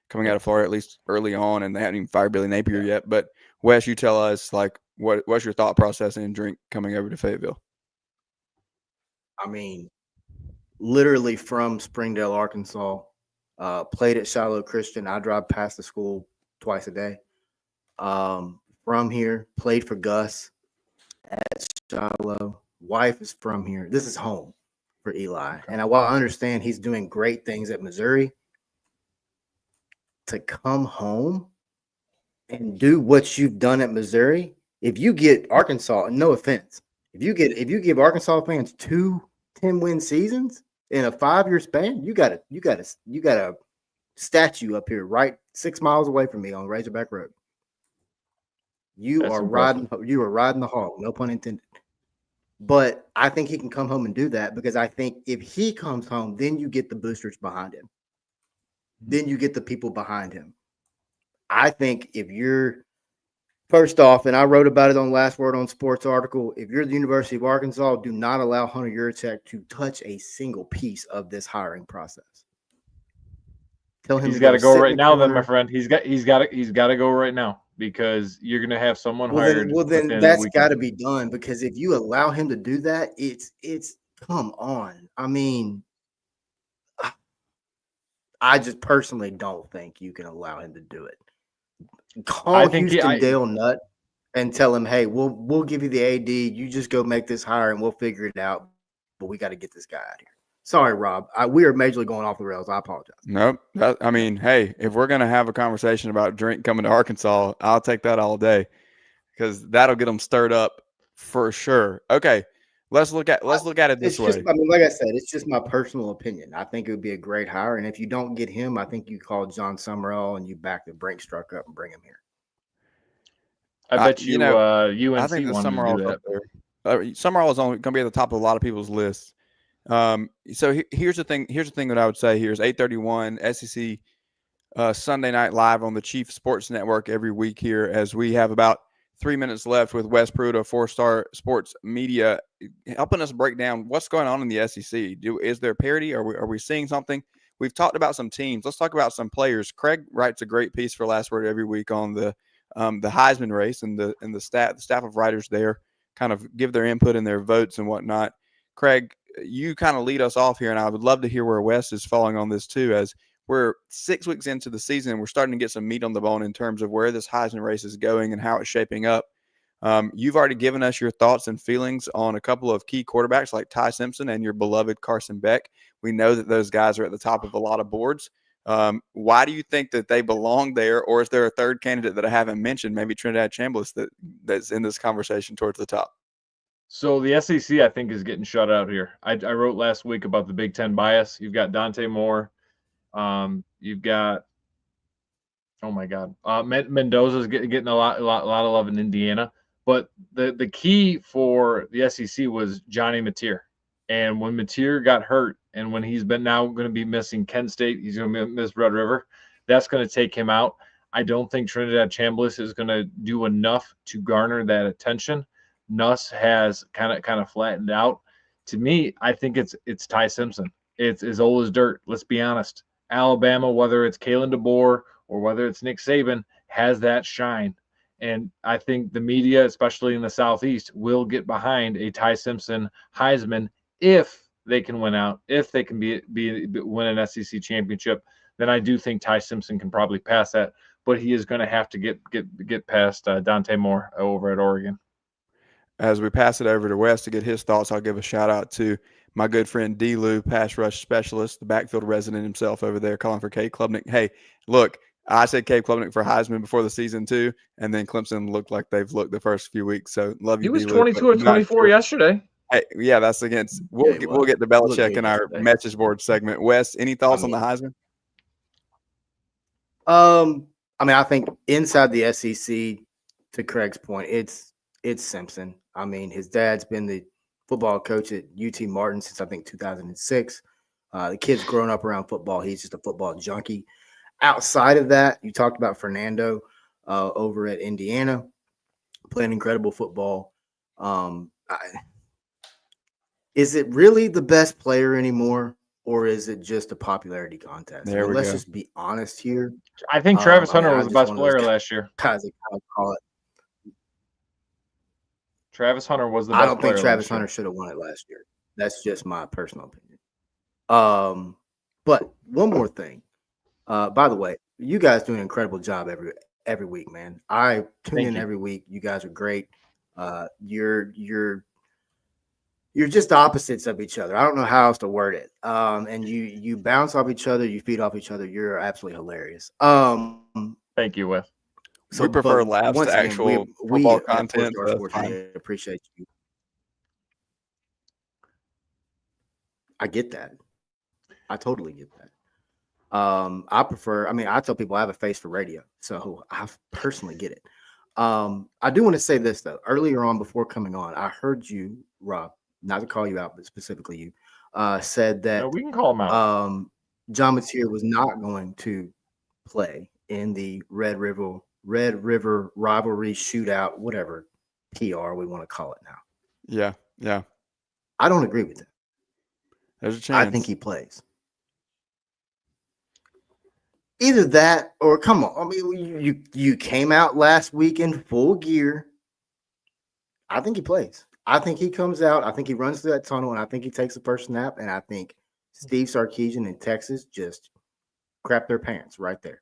coming out of Florida, at least early on, and they haven't even fired Billy Napier yet. But Wes, you tell us, what's your thought process in Drink coming over to Fayetteville?
I mean, literally from Springdale, Arkansas, played at Shiloh Christian. I drive past the school twice a day. From here, played for Gus at Shiloh. wife is from here. This is home for Eli. And while I understand he's doing great things at Missouri, to come home and do what you've done at Missouri, if you get Arkansas, and no offense, if you give Arkansas fans 2 10-win seasons in a 5-year span, you got a statue up here right 6 miles away from me on Razorback Road. You
That's
are
impressive.
riding the hog, no pun intended. But I think he can come home and do that, because I think if he comes home, then you get the boosters behind him. Then you get the people behind him. I think if you're, first off, and I wrote about it on Last Word on Sports article, if you're the University of Arkansas, do not allow Hunter Yurachek to touch a single piece of this hiring process. Tell him
He's got to go
sit in
right
the
now, then, my
corner.
friend. He's got to go right now, because you're going to have someone hired.
Well, then
within a
that's
weekend.
got to be done, because if you allow him to do that, it's come on. I mean, I just personally don't think you can allow him to do it. Call Houston Dale Nutt and tell him, hey, we'll give you the AD. You just go make this hire and we'll figure it out. But we got to get this guy out of here. Sorry, Rob. We are majorly going off the rails. I apologize.
Nope. I mean, hey, if we're going to have a conversation about Drink coming to Arkansas, I'll take that all day, because that'll get them stirred up for sure. Okay. Let's look at it this way.
I mean, like I said, it's just my personal opinion. I think it would be a great hire. And if you don't get him, I think you call John Summerall and you back the Brink Struck up and bring him here.
I bet you, UNC
I think the
Summerall's up
there. Summerall is going to be at the top of a lot of people's lists. So here's the thing. Here's the thing that I would say here is 8:31 SEC Sunday Night Live on the Chief Sports Network every week here, as we have about 3 minutes left with Wes Pruitt of 4-Star Sports Media helping us break down what's going on in the SEC. Is there parity? Are we seeing something? We've talked about some teams. Let's talk about some players. Craig writes a great piece for Last Word every week on the Heisman race, and the staff of writers there kind of give their input and their votes and whatnot. Craig, you kind of lead us off here, and I would love to hear where Wes is falling on this too, as we're 6 weeks into the season and we're starting to get some meat on the bone in terms of where this Heisman race is going and how it's shaping up. You've already given us your thoughts and feelings on a couple of key quarterbacks like Ty Simpson and your beloved Carson Beck. We know that those guys are at the top of a lot of boards. Why do you think that they belong there, or is there a third candidate that I haven't mentioned, maybe Trinidad Chambliss, that's in this conversation towards the top?
So the SEC, I think, is getting shut out here. I wrote last week about the Big Ten bias. You've got Dante Moore. You've got, oh my God, Mendoza's getting a lot of love in Indiana. But the key for the SEC was Johnny Mateer. And when Mateer got hurt, and when he's been now going to be missing Kent State, he's going to miss Red River, that's going to take him out. I don't think Trinidad Chambliss is going to do enough to garner that attention. Nuss has kind of flattened out. To me, I think it's Ty Simpson. It's as old as dirt. Let's be honest. Alabama, whether it's Kalen DeBoer or whether it's Nick Saban, has that shine. And I think the media, especially in the Southeast, will get behind a Ty Simpson Heisman if they can win out, if they can win an SEC championship. Then I do think Ty Simpson can probably pass that, but he is going to have to get past Dante Moore over at Oregon.
As we pass it over to Wes to get his thoughts, I'll give a shout out to my good friend D. Lou, pass rush specialist, the backfield resident himself over there, calling for Cade Klubnik. Hey, look, I said Cade Klubnik for Heisman before the season too, and then Clemson looked like they've looked the first few weeks. So love you,
he was
D.
22
Lou,
or 24 yesterday.
Hey, yeah, that's against. We'll get to Belichick in our message board segment. Wes, any thoughts on the Heisman?
I mean, I think inside the SEC, to Craig's point, it's Simpson. I mean, his dad's been the football coach at UT Martin since I think 2006. The kid's grown up around football. He's just a football junkie. Outside of that, you talked about Fernando over at Indiana, playing incredible football. Is it really the best player anymore, or is it just a popularity contest? Let's just be honest here.
I think Travis Hunter was the best player last year.
Guys, call it.
Travis Hunter was the best player.
I don't think Travis Hunter should have won it last year. That's just my personal opinion. But one more thing. By the way, you guys do an incredible job every week, man. I tune in every week. You guys are great. Your you're just opposites of each other. I don't know how else to word it. And you bounce off each other, you feed off each other. You're absolutely hilarious.
Thank you, Wes.
So,
we prefer
but
laughs
once
to
again,
actual
we
football
at
content.
Four Star
So
Sports
that's fine.
really appreciate you. I get that. I totally get that. I prefer. I mean, I tell people I have a face for radio, so I personally get it. I do want to say this though. Earlier on, before coming on, I heard you, Rob, not to call you out, but specifically you, said that
No, we can call him out.
John Mateer was not going to play in the Red River rivalry shootout, whatever PR we want to call it now.
Yeah, yeah.
I don't agree with that.
There's a chance.
I think he plays. Either that or come on. I mean, you came out last week in full gear. I think he plays. I think he comes out. I think he runs through that tunnel, and I think he takes the first snap. And I think Steve Sarkisian in Texas just crap their pants right there.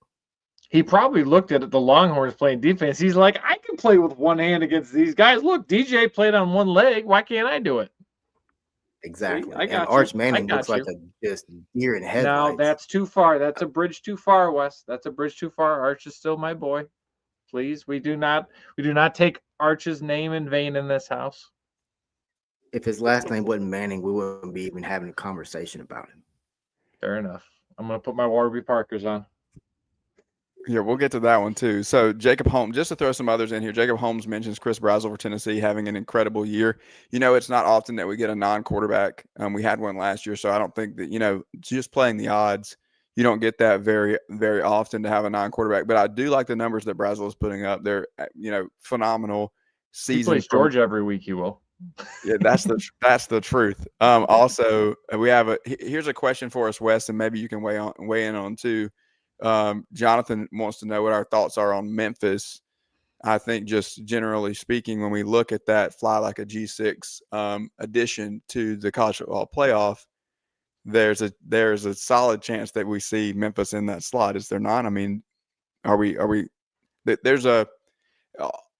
He probably looked at the Longhorns playing defense. He's like, I can play with one hand against these guys. Look, DJ played on one leg. Why can't I do it?
Exactly.
See, I got
and Arch
you.
Manning looks like
you.
a just deer in headlights.
No, that's too far. That's a bridge too far, Wes. That's a bridge too far. Arch is still my boy. Please, we do not take Arch's name in vain in this house.
If his last name wasn't Manning, we wouldn't be even having a conversation about him.
Fair enough. I'm gonna put my Warby Parkers on.
Yeah, we'll get to that one too. So Jacob Holmes, just to throw some others in here, Jacob Holmes mentions Chris Brazel for Tennessee having an incredible year. You know, it's not often that we get a non-quarterback. We had one last year, so I don't think that, you know, just playing the odds, you don't get that very, very often to have a non-quarterback. But I do like the numbers that Brazel is putting up. They're, you know, phenomenal season.
He plays Georgia every week. He will.
Yeah, that's the truth. Also, we have here's a question for us, Wes, and maybe you can weigh in on too. Jonathan wants to know what our thoughts are on Memphis. I think just generally speaking, when we look at that fly like a G6 addition to the college football playoff, there's a solid chance that we see Memphis in that slot. Is there not? I mean, are we there's a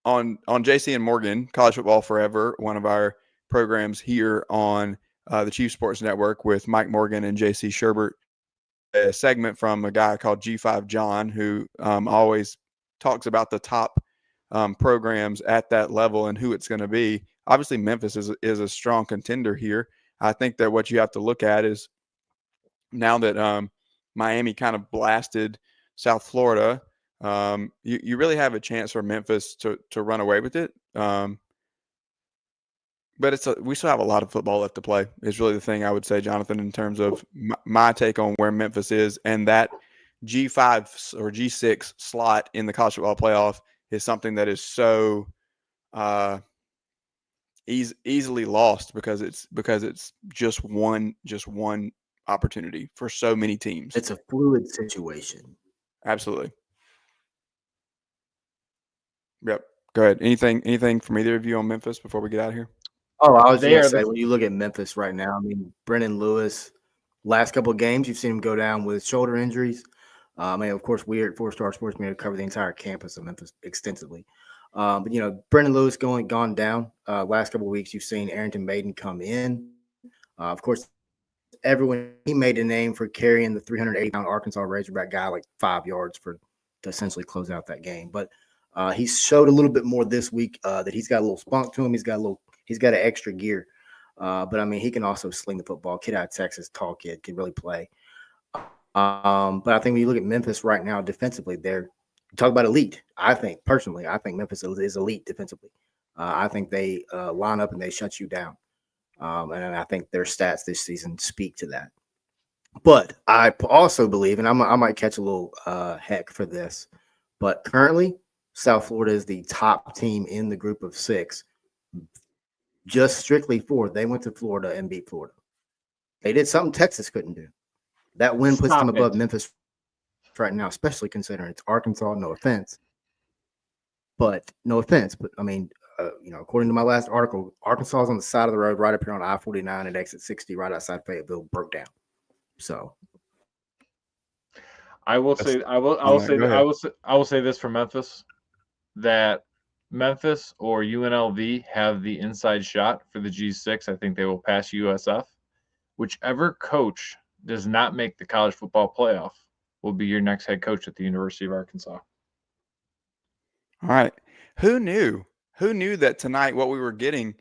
on JC and Morgan, College Football Forever, one of our programs here on the Chief Sports Network with Mike Morgan and JC Sherbert, a segment from a guy called G5 John, who always talks about the top programs at that level and who it's going to be. Obviously, Memphis is a strong contender here. I think that what you have to look at is now that Miami kind of blasted South Florida, you really have a chance for Memphis to run away with it. But we still have a lot of football left to play is really the thing I would say, Jonathan, in terms of my take on where Memphis is. And that G5 or G6 slot in the college football playoff is something that is so easily lost because it's just one opportunity for so many teams.
It's a fluid situation.
Absolutely. Yep. Go ahead. Anything from either of you on Memphis before we get out of here?
Oh, I was going to say, when you look at Memphis right now, I mean, Brennan Lewis, last couple of games, you've seen him go down with shoulder injuries. I mean, of course, we at 4-Star Sports Media cover the entire campus of Memphis extensively. But, you know, Brennan Lewis gone down. Last couple of weeks, you've seen Arrington Maiden come in. Of course, he made a name for carrying the 380-pound Arkansas Razorback guy like 5 yards to essentially close out that game. But he showed a little bit more this week that he's got a little spunk to him. He's got an extra gear. But I mean, he can also sling the football. Kid out of Texas, tall kid, can really play. But I think when you look at Memphis right now, defensively, talk about elite. I think Memphis is elite defensively. I think they line up and they shut you down. And I think their stats this season speak to that. But I also believe, and I might catch a little heck for this, but currently South Florida is the top team in the group of 6. Just strictly they went to Florida and beat Florida. They did something Texas couldn't do. That win puts them above Memphis right now, especially considering it's Arkansas. No offense, but I mean, you know, according to my last article, Arkansas is on the side of the road right up here on I-49 at exit 60, right outside Fayetteville, broke down. So,
I will say this for Memphis, that Memphis or UNLV have the inside shot for the G6. I think they will pass USF. Whichever coach does not make the college football playoff will be your next head coach at the University of Arkansas.
All right. Who knew? Who knew that tonight what we were getting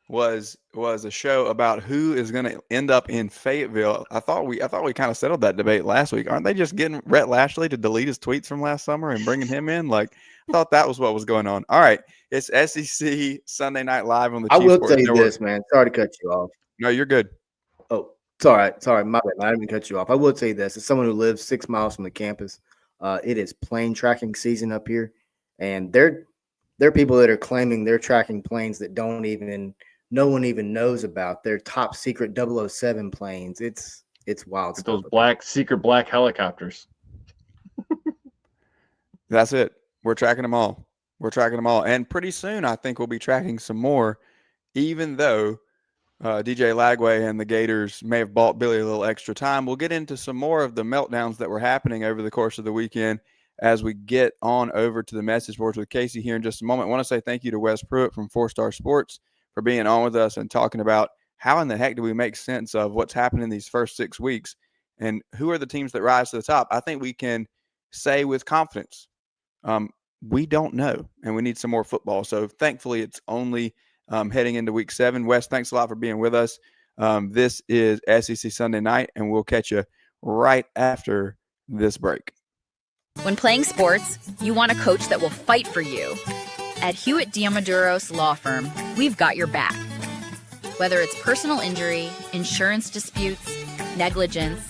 was a show about who is going to end up in Fayetteville? I thought we kind of settled that debate last week. Aren't they just getting Rhett Lashley to delete his tweets from last summer and bringing him in? Like, I thought that was what was going on. All right. It's SEC Sunday Night Live on the
I
Chief
will
Sports
tell you
Network.
this, man. Sorry to cut you off.
No, you're good.
Oh, it's all right. Sorry, my bad. I didn't mean to cut you off. I will tell you this: as someone who lives 6 miles from the campus, it is plane tracking season up here, and there are people that are claiming they're tracking planes that no one even knows about. They're top secret 007 planes. It's wild stuff.
Those secret black helicopters.
That's it. We're tracking them all. And pretty soon, I think we'll be tracking some more, even though DJ Lagway and the Gators may have bought Billy a little extra time. We'll get into some more of the meltdowns that were happening over the course of the weekend as we get on over to the message boards with Casey here in just a moment. I want to say thank you to Wes Pruitt from 4-Star Sports for being on with us and talking about how in the heck do we make sense of what's happened in these first 6 weeks and who are the teams that rise to the top. I think we can say with confidence, we don't know, and we need some more football. So thankfully, it's only heading into week 7. Wes, thanks a lot for being with us. This is SEC Sunday Night, and we'll catch you right after this break.
When playing sports, you want a coach that will fight for you. At Hewitt Diamaduros Law Firm, we've got your back. Whether it's personal injury, insurance disputes, negligence,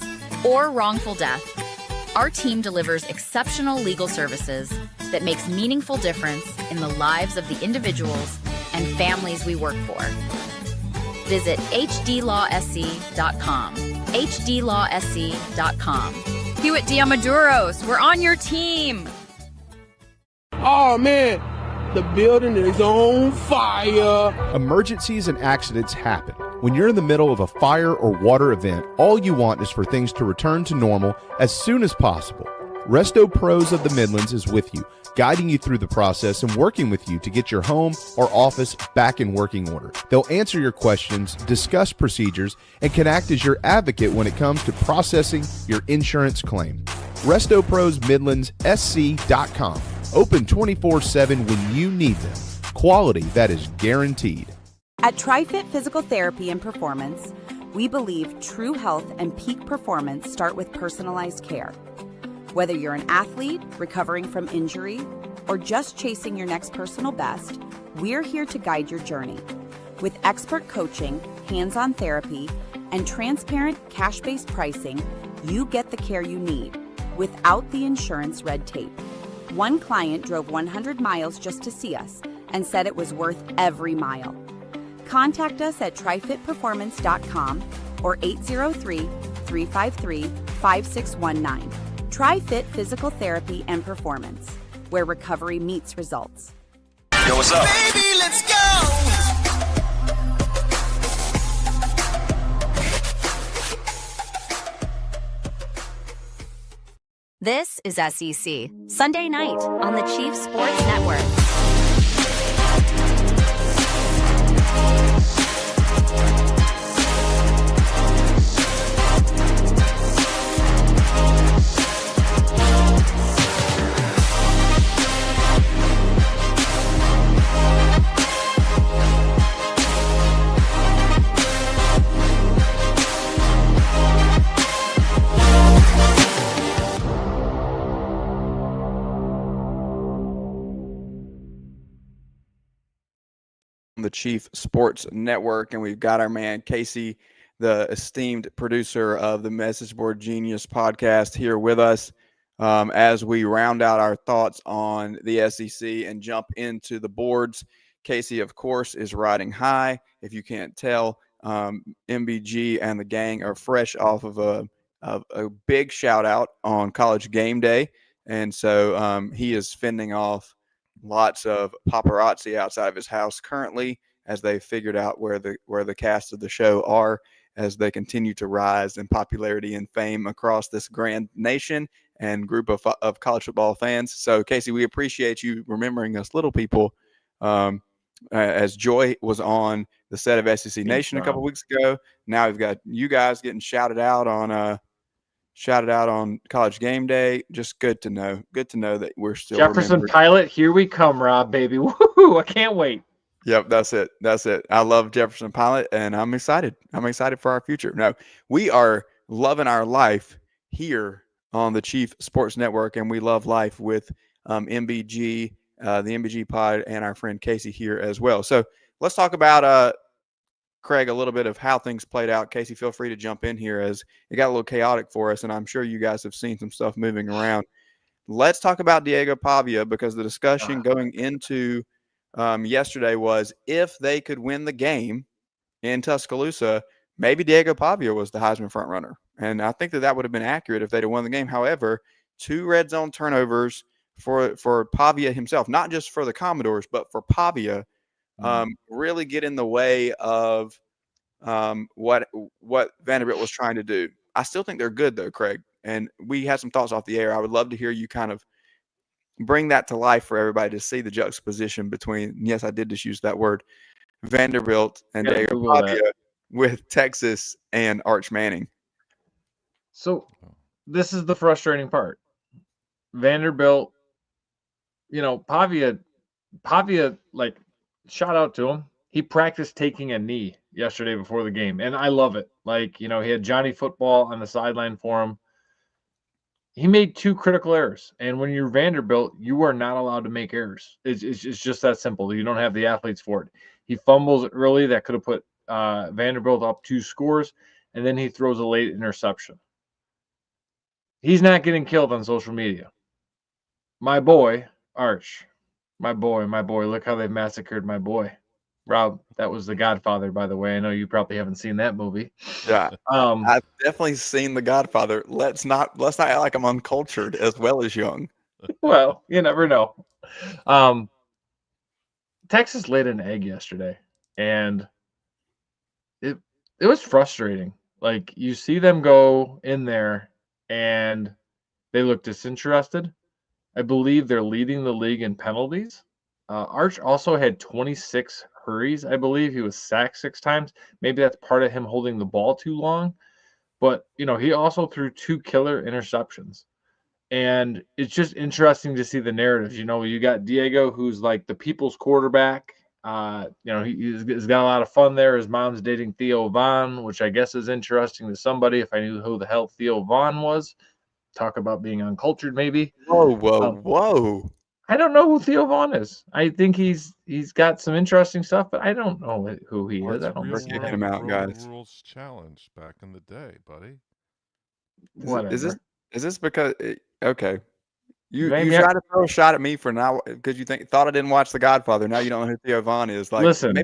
or wrongful death, our team delivers exceptional legal services that makes meaningful difference in the lives of the individuals and families we work for. Visit hdlawsc.com. hdlawsc.com. Hewitt Diamaduros, we're on your team.
Oh man, the building is on fire.
Emergencies and accidents happen. When you're in the middle of a fire or water event, all you want is for things to return to normal as soon as possible. Resto Pros of the Midlands is with you, guiding you through the process and working with you to get your home or office back in working order. They'll answer your questions, discuss procedures, and can act as your advocate when it comes to processing your insurance claim. Resto Pros Midlands SC.com. Open 24/7 when you need them. Quality that is guaranteed.
At TriFit Physical Therapy and Performance, we believe true health and peak performance start with personalized care. Whether you're an athlete recovering from injury or just chasing your next personal best, we're here to guide your journey. With expert coaching, hands-on therapy, and transparent cash-based pricing, you get the care you need without the insurance red tape. One client drove 100 miles just to see us and said it was worth every mile. Contact us at trifitperformance.com or 803-353-5619. TriFit Physical Therapy and Performance, where recovery meets results.
Yo, what's up?
Baby, let's go!
This is SEC Sunday Night on the Chief Sports Network.
The Chief Sports Network, and we've got our man Casey, the esteemed producer of the Message Board Genius podcast, here with us as we round out our thoughts on the SEC and jump into the boards. Casey, of course, is riding high. If you can't tell, MBG and the gang are fresh off of a big shout out on College Game Day, and so he is fending off lots of paparazzi outside of his house currently as they figured out where the cast of the show are as they continue to rise in popularity and fame across this grand nation and group of college football fans. So, Casey, we appreciate you remembering us little people As Joy was on the set of SEC Nation a couple weeks ago. Now we've got you guys getting shouted out on College Game Day. Just good to know. Good to know that we're still
Jefferson
remembered.
Pilot, here we come, Rob, baby. Woohoo! I can't wait.
Yep, that's it. That's it. I love Jefferson Pilot, and I'm excited. I'm excited for our future. No, we are loving our life here on the Chief Sports Network, and we love life with MBG, the MBG pod, and our friend Casey here as well. So let's talk about Craig, a little bit of how things played out. Casey, feel free to jump in here as it got a little chaotic for us, and I'm sure you guys have seen some stuff moving around. Let's talk about Diego Pavia, because the discussion going into yesterday was if they could win the game in Tuscaloosa, maybe Diego Pavia was the Heisman front runner. And I think that would have been accurate if they'd have won the game. However, 2 red zone turnovers for Pavia himself, not just for the Commodores, but for Pavia, really get in the way of what Vanderbilt was trying to do. I still think they're good, though, Craig. And we had some thoughts off the air. I would love to hear you kind of bring that to life for everybody to see the juxtaposition between, yes, I did just use that word, Vanderbilt and Diego Pavia with Texas and Arch Manning.
So this is the frustrating part. Vanderbilt, Pavia, like, shout out to him. He practiced taking a knee yesterday before the game, and I love it. Like, he had Johnny Football on the sideline for him. He made 2 critical errors, and when you're Vanderbilt, you are not allowed to make errors. It's just that simple. You don't have the athletes for it. He fumbles early that could have put Vanderbilt up 2 scores, and then he throws a late interception. He's not getting killed on social media. My boy, Arch. My boy. Look how they've massacred my boy. Rob, that was The Godfather, by the way. I know you probably haven't seen that movie.
Yeah, I've definitely seen The Godfather. Let's not act like I'm uncultured as well as young.
Well, you never know. Texas laid an egg yesterday, and it was frustrating. Like, you see them go in there, and they look disinterested. I believe they're leading the league in penalties. Arch also had 26 hurries. I believe he was sacked 6 times. Maybe that's part of him holding the ball too long. But, he also threw 2 killer interceptions. And it's just interesting to see the narratives. You got Diego, who's like the people's quarterback. He's got a lot of fun there. His mom's dating Theo Vaughn, which I guess is interesting to somebody. If I knew who the hell Theo Vaughn was, talk about being uncultured, maybe.
Whoa.
I don't know who Theo Vaughn is. I think he's got some interesting stuff, but I don't know who he is. I don't
We're kicking him out, guys.
Rules challenge back in the day, buddy.
Whatever.
Is this because okay? You tried to throw a shot at me for now because you thought I didn't watch The Godfather. Now you don't know who Theo Vaughn is. Like,
listen,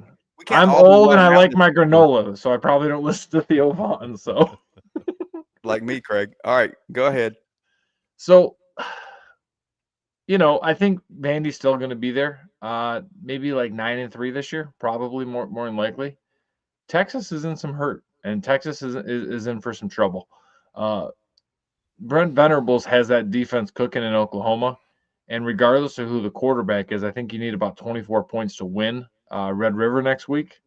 I'm old and I like my granola, so I probably don't listen to Theo Vaughn. So,
like me, Craig. All right, go ahead.
So, I think Vandy's still going to be there. Maybe like 9-3 this year, probably more than likely. Texas is in some hurt, and Texas is in for some trouble. Brent Venables has that defense cooking in Oklahoma, and regardless of who the quarterback is, I think you need about 24 points to win Red River next week.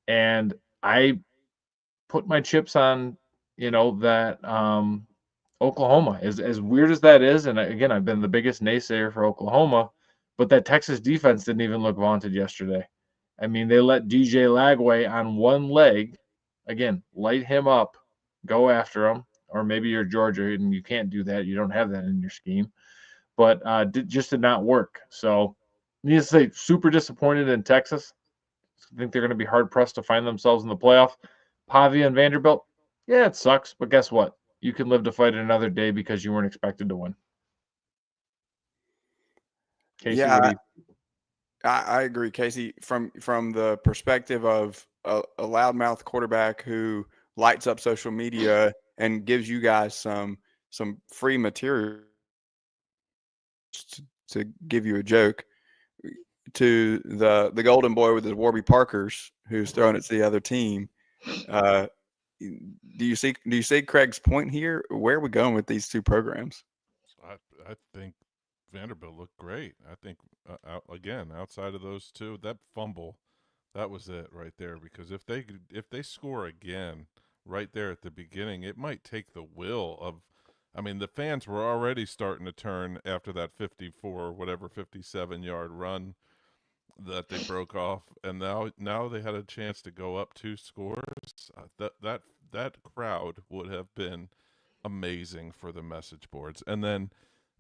And I put my chips on, that Oklahoma, as weird as that is. And again, I've been the biggest naysayer for Oklahoma, but that Texas defense didn't even look vaunted yesterday. I mean, they let DJ Lagway on one leg, again, light him up, go after him. Or maybe you're Georgia and you can't do that. You don't have that in your scheme. But just did not work. So, needless to say, super disappointed in Texas. I think they're going to be hard-pressed to find themselves in the playoff. Pavia and Vanderbilt, yeah, it sucks. But guess what? You can live to fight another day because you weren't expected to win. Casey,
yeah, I agree, Casey. From the perspective of a loudmouth quarterback who lights up social media and gives you guys some free material to give you a joke, to the golden boy with his Warby Parkers who's throwing it to the other team. Do you see Craig's point here? Where are we going with these 2 programs?
I think Vanderbilt looked great. I think again, outside of those two, that fumble, that was it right there. Because if they score again right there at the beginning, it might take the will of. I mean, the fans were already starting to turn after that 57-yard run that they broke off, and now they had a chance to go up 2 scores. That crowd would have been amazing for the message boards. And then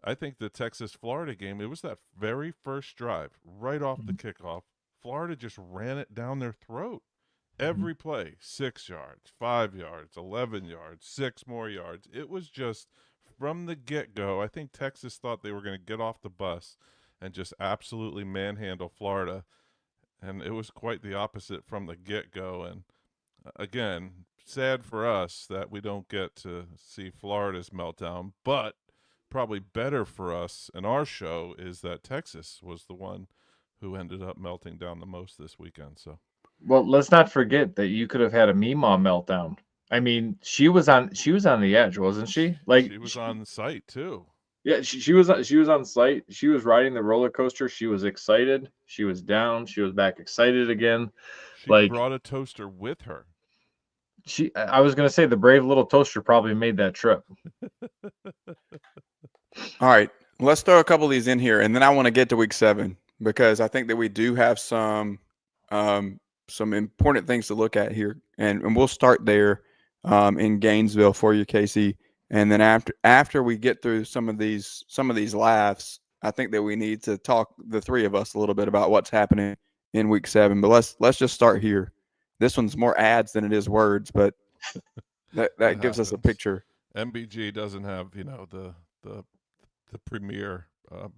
I think the Texas-Florida game, it was that very first drive, right off the kickoff. Florida just ran it down their throat. Every play, 6 yards, 5 yards, 11 yards, 6 more yards. It was just from the get-go. I think Texas thought they were going to get off the bus and just absolutely manhandle Florida. And it was quite the opposite from the get-go. And again, sad for us that we don't get to see Florida's meltdown, but probably better for us and our show is that Texas was the one who ended up melting down the most this weekend. So,
well, let's not forget that you could have had a Meemaw meltdown. I mean, she was on the edge, wasn't she? Like
she was on the site too.
Yeah, she was on site. She was riding the roller coaster. She was excited. She was down. She was back excited again.
She brought a toaster with her.
I was gonna say the brave little toaster probably made that trip.
All right, let's throw a couple of these in here, and then I want to get to week 7 because I think that we do have some important things to look at here, and we'll start there in Gainesville for you, Casey. And then after we get through some of these laughs, I think that we need to talk, the three of us, a little bit about what's happening in week 7. But let's just start here. This one's more ads than it is words, but that gives us a picture.
MBG doesn't have the premier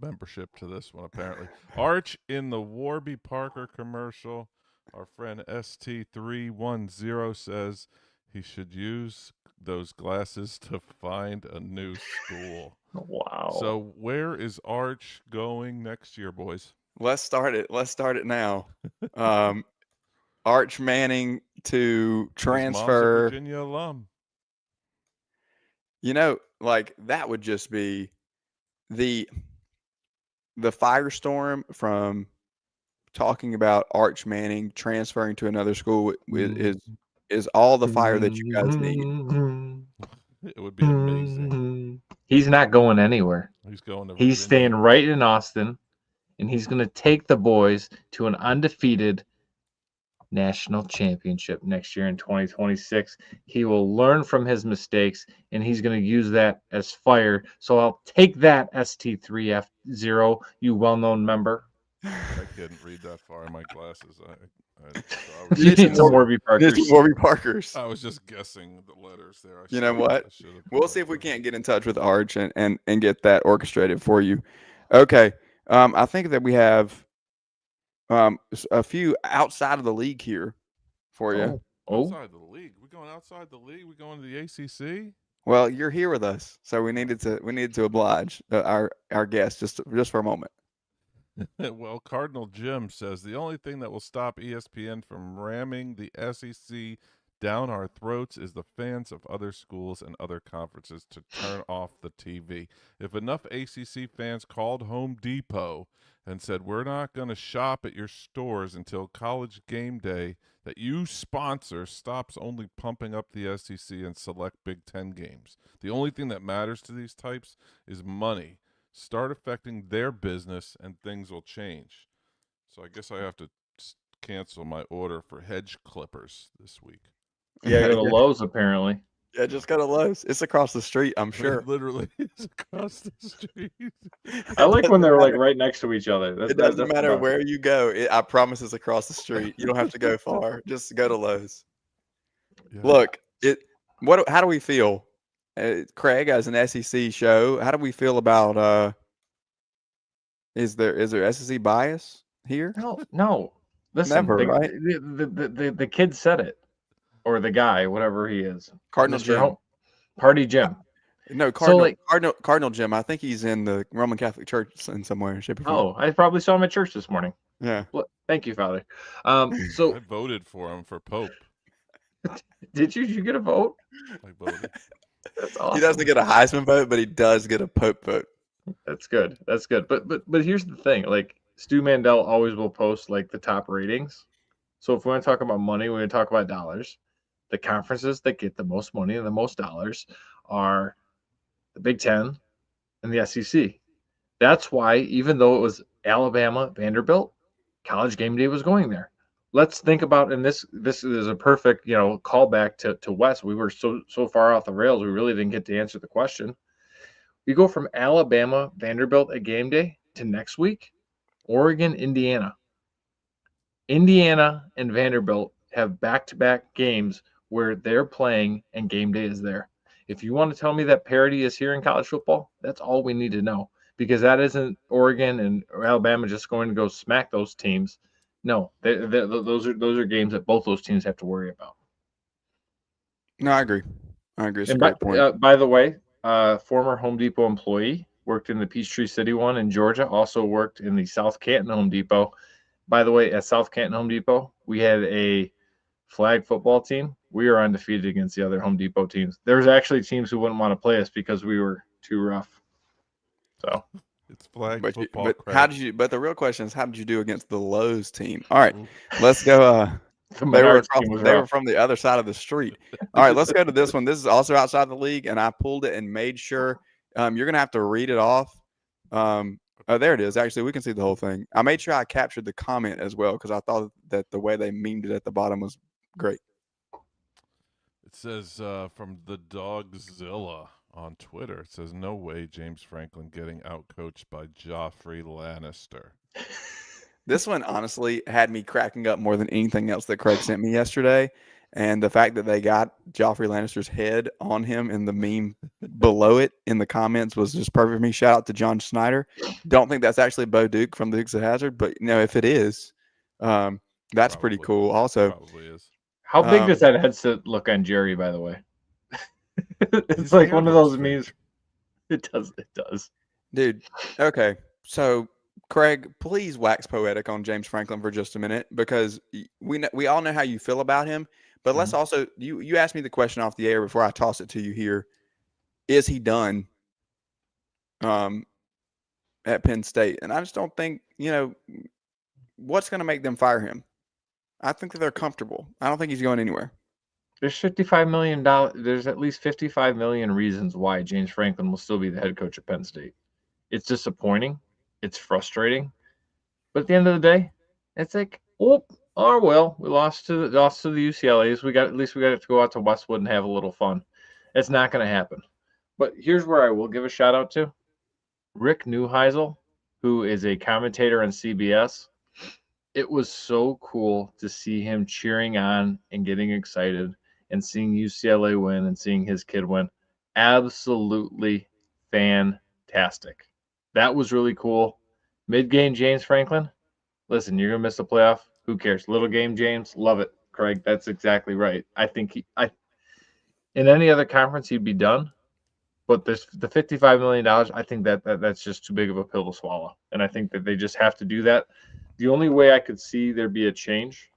membership to this one apparently. Arch in the Warby Parker commercial. Our friend ST310 says he should use those glasses to find a new school.
Wow.
So where is Arch going next year, boys?
Let's start it now. Arch Manning to transfer.
His mom's a Virginia alum.
Like that would just be the firestorm from talking about Arch Manning transferring to another school is all the fire that you guys need.
It would be amazing.
He's not going anywhere.
He's going to
He's staying right in Austin, and he's going to take the boys to an undefeated national championship next year in 2026. He will learn from his mistakes, and he's going to use that as fire. So I'll take that, ST3F0, you well-known member.
I couldn't read that far in my glasses.
You need some Warby
Parkers.
I was just guessing the letters there.
You know what? We'll see if we can't get in touch with Arch and get that orchestrated for you. Okay. I think that we have a few outside of the league here for you.
Outside the league? We're going outside the league? We're going to the ACC?
Well, you're here with us, so we needed to oblige our guest just for a moment.
Well, Cardinal Jim says the only thing that will stop ESPN from ramming the SEC down our throats is the fans of other schools and other conferences to turn off the TV. If enough ACC fans called Home Depot and said, we're not going to shop at your stores until College Game Day that you sponsor stops only pumping up the SEC and select Big Ten games. The only thing that matters to these types is money. Start affecting their business and things will change. So I guess I have to cancel my order for hedge clippers this week.
Yeah, go to Lowe's apparently.
Yeah, just go to Lowe's. It's across the street, I'm sure.
Literally, it's across the street.
I like when they're like right next to each other.
It doesn't matter where you go. I promise it's across the street. You don't have to go far. Just go to Lowe's. Yeah. Look, how do we feel? Craig, as an SEC show, how do we feel about is there SEC bias here?
No. Listen,
never, right?
The kid said it, or the guy, whatever he is,
Cardinal Jim,
Party Jim.
No, Cardinal Jim. I think he's in the Roman Catholic Church in some way or shape or form.
Oh, I probably saw him at church this morning.
Yeah.
Well, thank you, Father. So
I voted for him for Pope.
Did you? Did you get a vote?
I voted.
That's awesome.
He doesn't get a Heisman vote, but he does get a Pope vote.
That's good. That's good. But here's the thing. Like Stu Mandel always will post like the top ratings. So if we want to talk about money, we want to talk about dollars. The conferences that get the most money and the most dollars are the Big Ten and the SEC. That's why, even though it was Alabama, Vanderbilt, College Game Day was going there. Let's think about, and this is a perfect callback to Wes. We were so far off the rails, we really didn't get to answer the question. We go from Alabama, Vanderbilt at game day to next week, Oregon, Indiana. Indiana and Vanderbilt have back-to-back games where they're playing and game day is there. If you want to tell me that parity is here in college football, that's all we need to know, because that isn't Oregon and Alabama just going to go smack those teams. No, those are games that both those teams have to worry about.
No, I agree. It's
And
a great point.
by the way, former Home Depot employee, worked in the Peachtree City one in Georgia, also worked in the South Canton Home Depot. By the way, at South Canton Home Depot, we had a flag football team. We were undefeated against the other Home Depot teams. There's actually teams who wouldn't want to play us because we were too rough. So
it's flag football.
But how did you? But the real question is, how did you do against the Lowe's team? All right, let's go. They were from the other side of the street. All right, let's go to this one. This is also outside the league, and I pulled it and made sure you're going to have to read it off. Oh, there it is. Actually, we can see the whole thing. I made sure I captured the comment as well because I thought that the way they memed it at the bottom was great.
It says from the Dogzilla on Twitter, it says, no way James Franklin getting outcoached by Joffrey Lannister.
This one honestly had me cracking up more than anything else that Craig sent me yesterday. And the fact that they got Joffrey Lannister's head on him and the meme below it in the comments was just perfect for me. Shout out to John Snyder. Don't think that's actually Bo Duke from the Dukes of Hazzard, but if it is, that's probably pretty cool. Also,
probably is.
How big does that headset look on Jerry, by the way? It's like one of those memes. It does.
Dude, okay. So, Craig, please wax poetic on James Franklin for just a minute, because we all know how you feel about him. But let's also, you asked me the question off the air before I toss it to you here. Is he done at Penn State? And I just don't think, what's going to make them fire him? I think that they're comfortable. I don't think he's going anywhere.
There's $55 million. There's at least 55 million reasons why James Franklin will still be the head coach at Penn State. It's disappointing. It's frustrating. But at the end of the day, it's like, well, we lost to the UCLA's. We got to go out to Westwood and have a little fun. It's not going to happen. But here's where I will give a shout out to Rick Neuheisel, who is a commentator on CBS. It was so cool to see him cheering on and getting excited and seeing UCLA win and seeing his kid win. Absolutely fantastic. That was really cool. Mid-game James Franklin, listen, you're going to miss the playoff. Who cares? Little game James, love it. Craig, that's exactly right. I think in any other conference he'd be done, but the $55 million, I think that's just too big of a pill to swallow, and I think that they just have to do that. The only way I could see there be a change,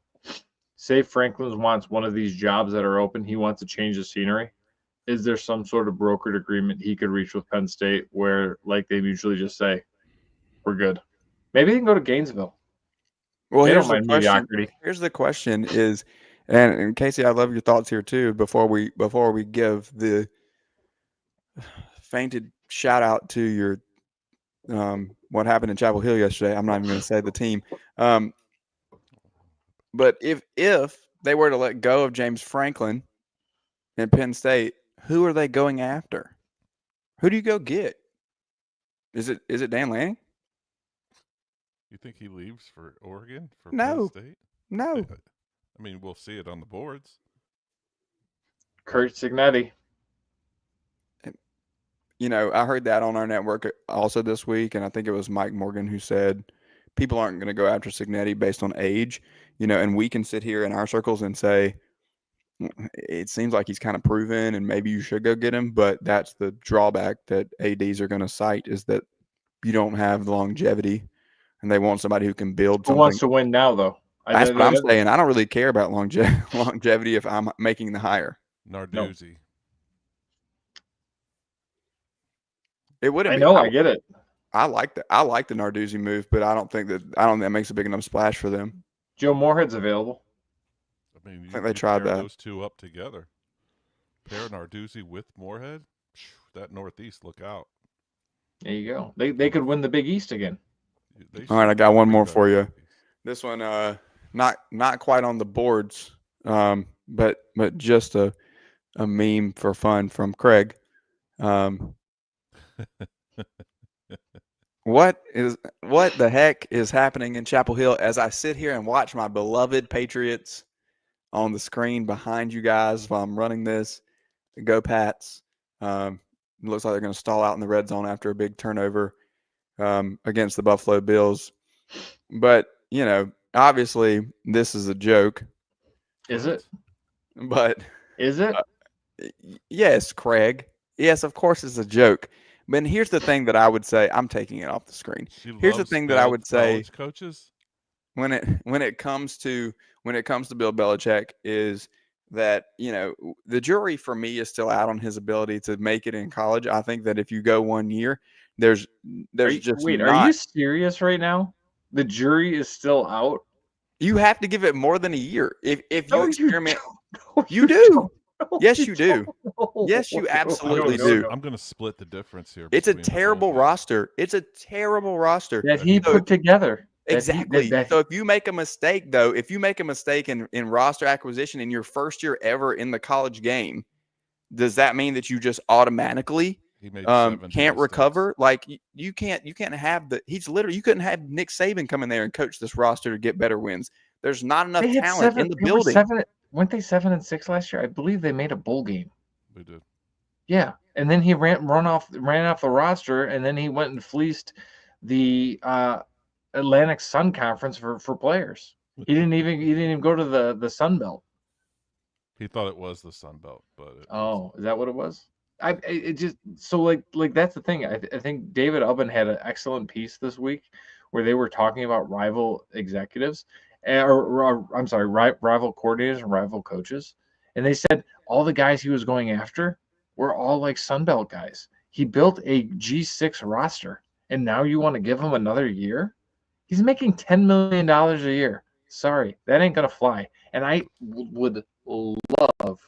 say Franklin wants one of these jobs that are open, he wants to change the scenery. Is there some sort of brokered agreement he could reach with Penn State where, like, they usually just say, we're good? Maybe they can go to Gainesville.
Well, here's the question is, and Casey, I love your thoughts here too. Before we give the fainted shout out to your what happened in Chapel Hill yesterday, I'm not even going to say the team. But if they were to let go of James Franklin in Penn State, who are they going after? Who do you go get? Is it Dan Lanning?
You think he leaves for Oregon for
No.
Penn State?
No.
I mean, we'll see it on the boards.
Kurt Cignetti.
I heard that on our network also this week, and I think it was Mike Morgan who said people aren't going to go after Cignetti based on age, and we can sit here in our circles and say it seems like he's kind of proven and maybe you should go get him, but that's the drawback that ADs are going to cite, is that you don't have the longevity, and they want somebody who can build something.
Who wants to win now, though?
That's what I'm saying. I don't really care about longevity if I'm making the hire.
Narduzzi.
It wouldn't.
I get it.
I like that. I like the Narduzzi move, but I don't think that makes a big enough splash for them.
Joe Moorhead's available.
I mean,
I think they tried
pair
that.
those two up together. Pair Narduzzi with Moorhead. That Northeast, look out.
There you go. They could win the Big East again.
All right, I got one more for you. This one, not quite on the boards, but just a meme for fun from Craig. What the heck is happening in Chapel Hill as I sit here and watch my beloved Patriots on the screen behind you guys while I'm running this? Go Pats. It looks like they're going to stall out in the red zone after a big turnover against the Buffalo Bills. But, obviously this is a joke.
Is it?
But
is it?
Yes, Craig. Yes, of course it's a joke. But here's the thing that I would say. I'm taking it off the screen. Here's the thing that I would say.
Coaches.
When it comes to Bill Belichick is that the jury for me is still out on his ability to make it in college. I think that if you go 1 year, there's
Are you serious right now? The jury is still out.
You have to give it more than a year. If
No,
you
you
experiment,
don't.
you do.
No,
Yes, you do.
don't.
Yes, you absolutely do.
I'm going to split the difference here.
It's a
between the whole
terrible
thing.
roster. It's a terrible roster
that he put together.
Exactly. So if you make a mistake, though, in roster acquisition in your first year ever in the college game, does that mean that you just automatically can't recover? Like you can't have you couldn't have Nick Saban come in there and coach this roster to get better wins. There's not enough talent in the building.
Weren't they 7-6 last year? I believe they made a bowl game.
They did.
Yeah, and then he ran off the roster, and then he went and fleeced the Atlantic Sun Conference for players. He didn't even go to the Sun Belt.
He thought it was the Sun Belt, but
is that what it was? It just so like that's the thing. I think David Ubben had an excellent piece this week where they were talking about rival executives, rival coordinators and rival coaches, and they said all the guys he was going after were all like Sun Belt guys. He built a G6 roster, and now you want to give him another year? He's making $10 million a year. Sorry, that ain't gonna fly. And I would love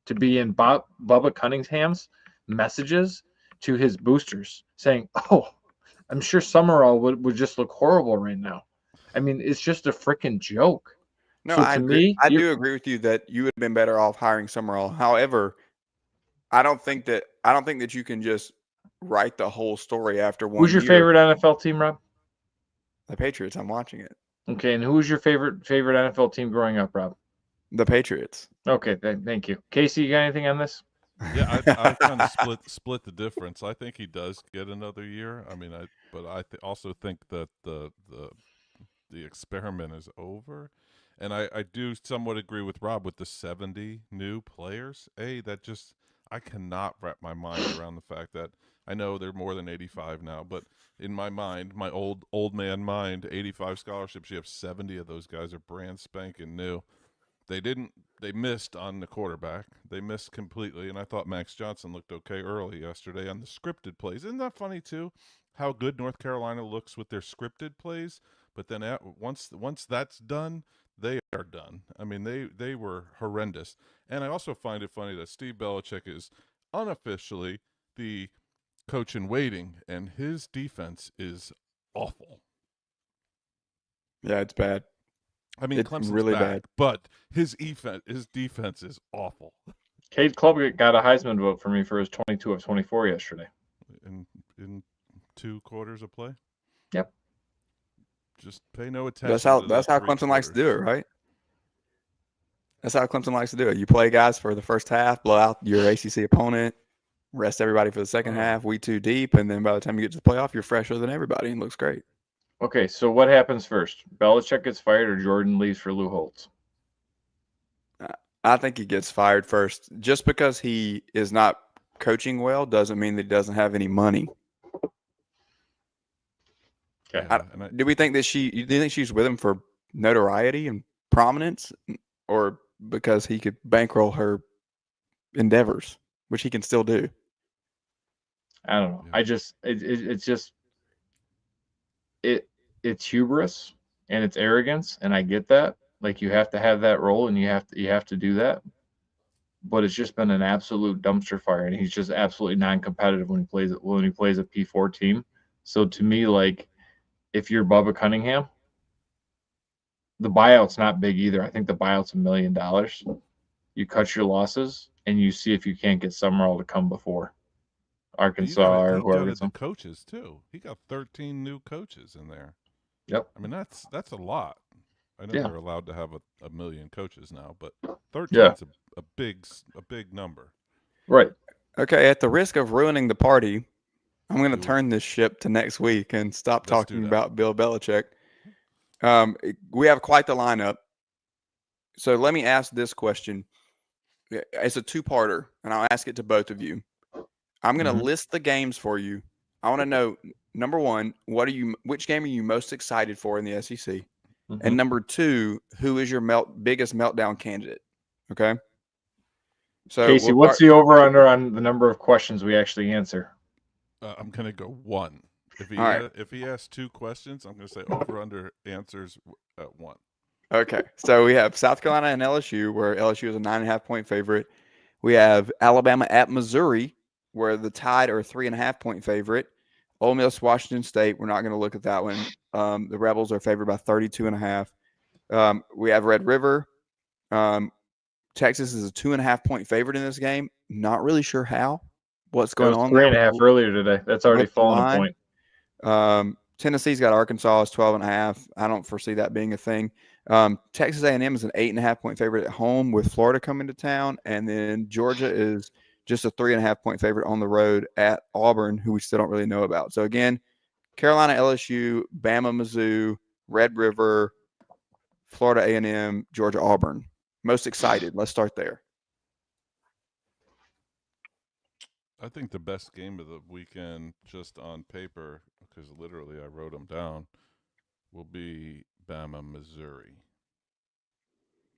to be in Bubba Cunningham's messages to his boosters saying, "Oh, I'm sure Summerall would just look horrible right now." I mean, it's just a freaking joke.
No,
So
I agree. I do agree with you that you would have been better off hiring Summerall. However, I don't think that you can just write the whole story after 1 year.
Who's your favorite NFL team, Rob?
The Patriots. I'm watching it.
Okay, and who was your favorite NFL team growing up, Rob?
The Patriots.
Okay, thank you. Casey, you got anything on this?
Yeah, I kind of split the difference. I think he does get another year. I mean, but I also think that the experiment is over, and I do somewhat agree with Rob with the 70 new players. I cannot wrap my mind around the fact that I know they're more than 85 now, but in my mind, my old man mind, 85 scholarships. You have 70 of those guys are brand spanking new. They missed on the quarterback. They missed completely, and I thought Max Johnson looked okay early yesterday on the scripted plays. Isn't that funny too? How good North Carolina looks with their scripted plays, but then once that's done, they are done. I mean, they were horrendous. And I also find it funny that Steve Belichick is unofficially the coach in waiting, and his defense is awful.
Yeah, it's bad.
I mean,
it's
Clemson's
really
back,
bad.
but his defense is awful.
Cade Klubnik got a Heisman vote for me for his 22 of 24 yesterday.
In 2 quarters of play?
Yep.
Just pay no attention.
That's how Clemson likes to do it, right? That's how Clemson likes to do it. You play guys for the first half, blow out your ACC opponent, rest everybody for the second half. We too deep, and then by the time you get to the playoff, you're fresher than everybody and looks great.
Okay, so what happens first? Belichick gets fired or Jordan leaves for Lou Holtz?
I think he gets fired first. Just because he is not coaching well doesn't mean that he doesn't have any money.
Okay.
Do we think that do you think she's with him for notoriety and prominence, or because he could bankroll her endeavors, which he can still do?
I don't know.
Yeah.
It's just it's hubris and it's arrogance, and I get that. Like, you have to have that role, and you have to do that. But it's just been an absolute dumpster fire, and he's just absolutely non-competitive when he plays a P4 team. So to me, like, if you're Bubba Cunningham, the buyout's not big either. I think the buyout's $1 million. You cut your losses, and you see if you can't get Summerall to come before Arkansas or whoever gets
the
them.
coaches too. He got 13 new coaches in there.
Yep.
I mean, that's a lot. I know they're allowed to have a million coaches now, but 13 is a big number.
Right.
Okay, at the risk of ruining the party, I'm going to turn this ship to next week and stop talking about Bill Belichick. We have quite the lineup. So let me ask this question. It's a two-parter, and I'll ask it to both of you. I'm going to list the games for you. I want to know, number one, which game are you most excited for in the SEC? And number two, who is your biggest meltdown candidate? Okay. So
Casey, what's the over/under on the number of questions we actually answer?
I'm going to go 1. If he asks 2 questions, I'm going to say over/under answers at 1.
Okay. So we have South Carolina and LSU, where LSU is a 9.5-point favorite. We have Alabama at Missouri, where the Tide are a 3.5-point favorite. Ole Miss, Washington State. We're not going to look at that one. The Rebels are favored by 32.5. We have Red River. Texas is a 2.5-point favorite in this game. Not really sure how. What's going on?
3.5 earlier today. That's already fallen a point.
Tennessee's got Arkansas as 12.5. I don't foresee that being a thing. Texas A&M is an 8.5-point favorite at home with Florida coming to town, and then Georgia is just a 3.5-point favorite on the road at Auburn, who we still don't really know about. So again, Carolina, LSU, Bama, Mizzou, Red River, Florida A&M, Georgia, Auburn. Most excited. Let's start there.
I think the best game of the weekend, just on paper, because literally I wrote them down, will be Bama, Missouri.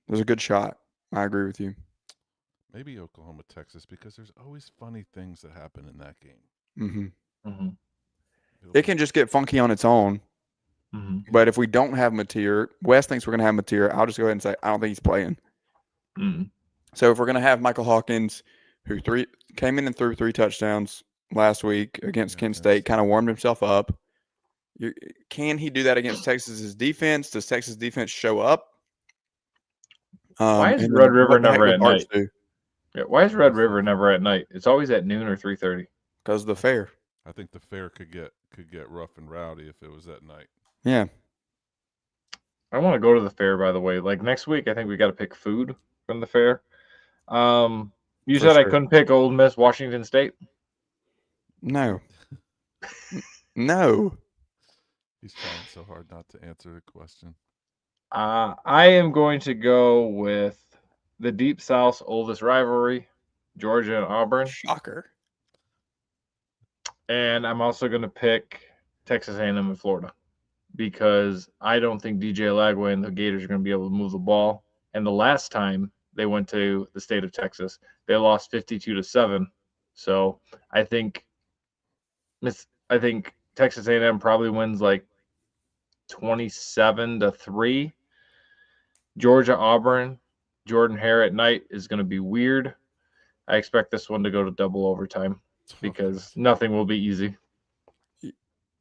It was a good shot. I agree with you.
Maybe Oklahoma, Texas, because there's always funny things that happen in that
Mm-hmm.
game.
It can just get funky on its own. But if we don't have Mateer, Wes thinks we're going to have Mateer. I'll just go ahead and say I don't think he's playing. So if we're going to have Michael Hawkins, who came in and threw 3 touchdowns last week against Kent State, kind of warmed himself up. Can he do that against Texas's defense? Does Texas defense show up?
Why is Red River never at night? Yeah, why is Red River never at night? It's always at noon or 3:30.
Because of the fair.
I think the fair could get rough and rowdy if it was at night.
Yeah.
I want to go to the fair, by the way. Like next week, I think we got to pick food from the fair. You said I couldn't pick Ole Miss, Washington State?
No. No.
He's trying so hard not to answer the question.
I am going to go with the Deep South's oldest rivalry, Georgia and Auburn.
Shocker.
And I'm also going to pick Texas A&M and Florida because I don't think DJ Lagway and the Gators are going to be able to move the ball. And the last time they went to the state of Texas, they lost 52-7. So I think Texas A&M probably wins like 27-3. Georgia Auburn, Jordan Hare at night is going to be weird. I expect this one to go to double overtime because nothing will be easy.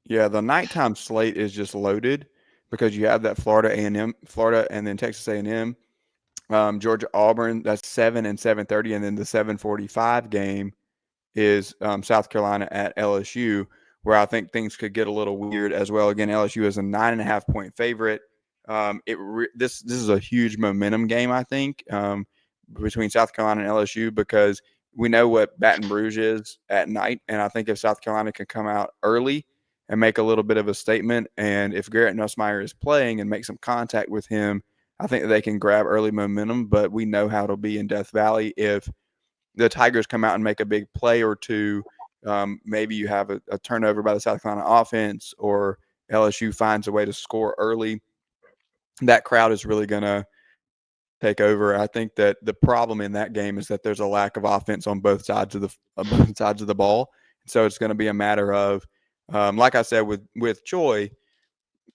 Yeah, the nighttime slate is just loaded because you have that Florida and then Texas A&M, Georgia Auburn. That's 7 and 7:30, and then the 7:45 game is South Carolina at LSU, where I think things could get a little weird as well. Again, LSU is a 9.5-point favorite. This is a huge momentum game, I think, between South Carolina and LSU because we know what Baton Rouge is at night, and I think if South Carolina can come out early and make a little bit of a statement, and if Garrett Nussmeier is playing and make some contact with him, I think they can grab early momentum. But we know how it'll be in Death Valley if the Tigers come out and make a big play or two. Maybe you have a turnover by the South Carolina offense, or LSU finds a way to score early. That crowd is really going to take over. I think that the problem in that game is that there's a lack of offense on both sides of the ball. So it's going to be a matter of, like I said with Joy,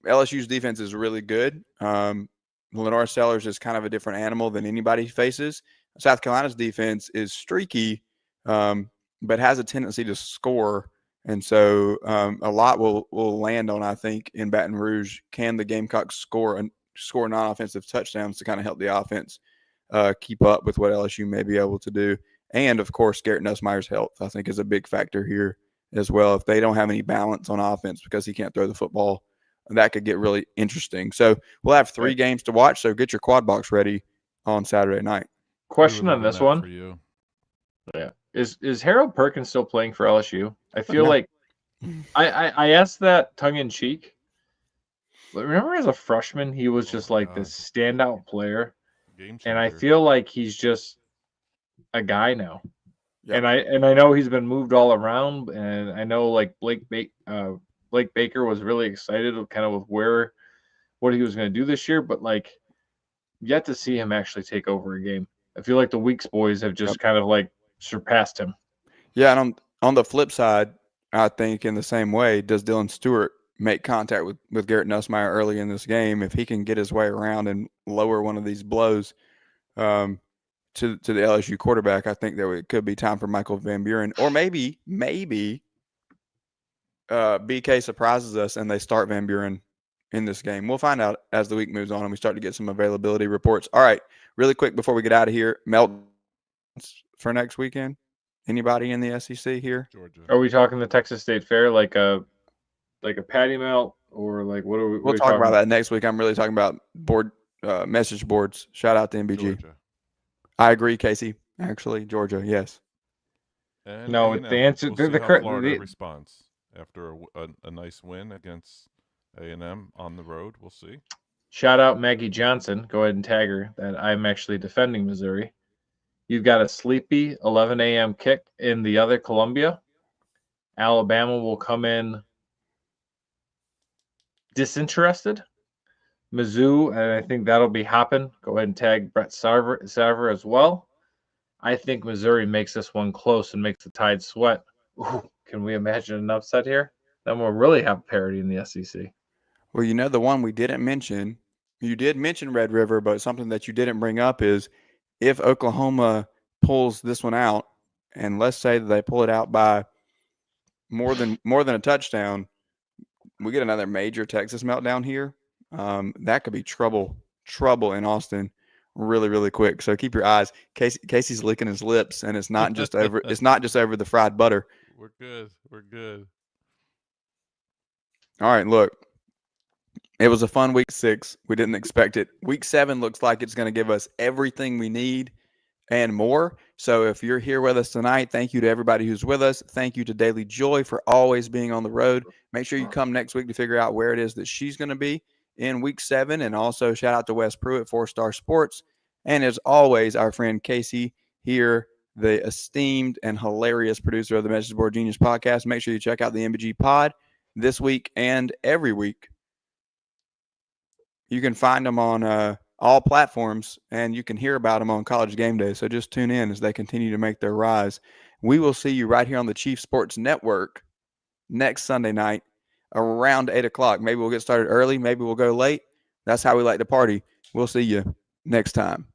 LSU's defense is really good. Lenore Sellers is kind of a different animal than anybody faces. South Carolina's defense is streaky, but has a tendency to score. And so a lot will land on, I think, in Baton Rouge. Can the Gamecocks score non-offensive touchdowns to kind of help the offense keep up with what LSU may be able to do? And, of course, Garrett Nussmeier's health, I think, is a big factor here as well. If they don't have any balance on offense because he can't throw the football, that could get really interesting. So we'll have 3 games to watch, so get your quad box ready on Saturday night.
Question on this one.
For you.
Yeah. Is Harold Perkins still playing for LSU? I feel like I asked that tongue in cheek. But remember as a freshman, he was just this standout player. And I feel like he's just a guy now. Yep. And I know he's been moved all around, and I know Blake Baker was really excited kind of with what he was going to do this year, but yet to see him actually take over a game. I feel like the Weeks boys have just kind of surpassed him.
Yeah, and on the flip side, I think in the same way, does Dylan Stewart make contact with Garrett Nussmeier early in this game? If he can get his way around and lower one of these blows to the LSU quarterback, I think that it could be time for Michael Van Buren. Or maybe BK surprises us and they start Van Buren in this game. We'll find out as the week moves on and we start to get some availability reports. All right, really quick before we get out of here, meltdowns for next weekend. Anybody in the SEC here?
Georgia.
Are we talking the Texas State Fair like a patty melt, or what are we?
We'll talk about that next week. I'm really talking about message boards. Shout out to MBG.
Georgia.
I agree, Casey. Actually, Georgia, yes.
And
no,
A&M.
the answer
We'll
the
see how
correct
Florida responds after a nice win against A&M on the road. We'll see.
Shout out Maggie Johnson. Go ahead and tag her that I'm actually defending Missouri. You've got a sleepy 11 a.m. kick in the other Columbia. Alabama will come in disinterested. Mizzou, and I think that'll be hopping. Go ahead and tag Brett Sarver as well. I think Missouri makes this one close and makes the Tide sweat. Ooh, can we imagine an upset here? Then we'll really have parity in the SEC.
Well, the one we didn't mention, you did mention Red River, but something that you didn't bring up is if Oklahoma pulls this one out, and let's say that they pull it out by more than a touchdown, we get another major Texas meltdown here. That could be trouble in Austin really, really quick. So keep your eyes. Casey's licking his lips, and it's not just over the fried butter.
We're good.
All right, look. It was a fun week 6. We didn't expect it. Week 7 looks like it's going to give us everything we need and more. So if you're here with us tonight, thank you to everybody who's with us. Thank you to Dailey Joy for always being on the road. Make sure you come next week to figure out where it is that she's going to be in week 7. And also shout out to Wes Pruitt, 4-Star Sports. And as always, our friend Casey here, the esteemed and hilarious producer of the Message Board Genius podcast. Make sure you check out the MBG pod this week and every week. You can find them on all platforms, and you can hear about them on College Game Day. So just tune in as they continue to make their rise. We will see you right here on the Chief Sports Network next Sunday night around 8 o'clock. Maybe we'll get started early. Maybe we'll go late. That's how we like to party. We'll see you next time.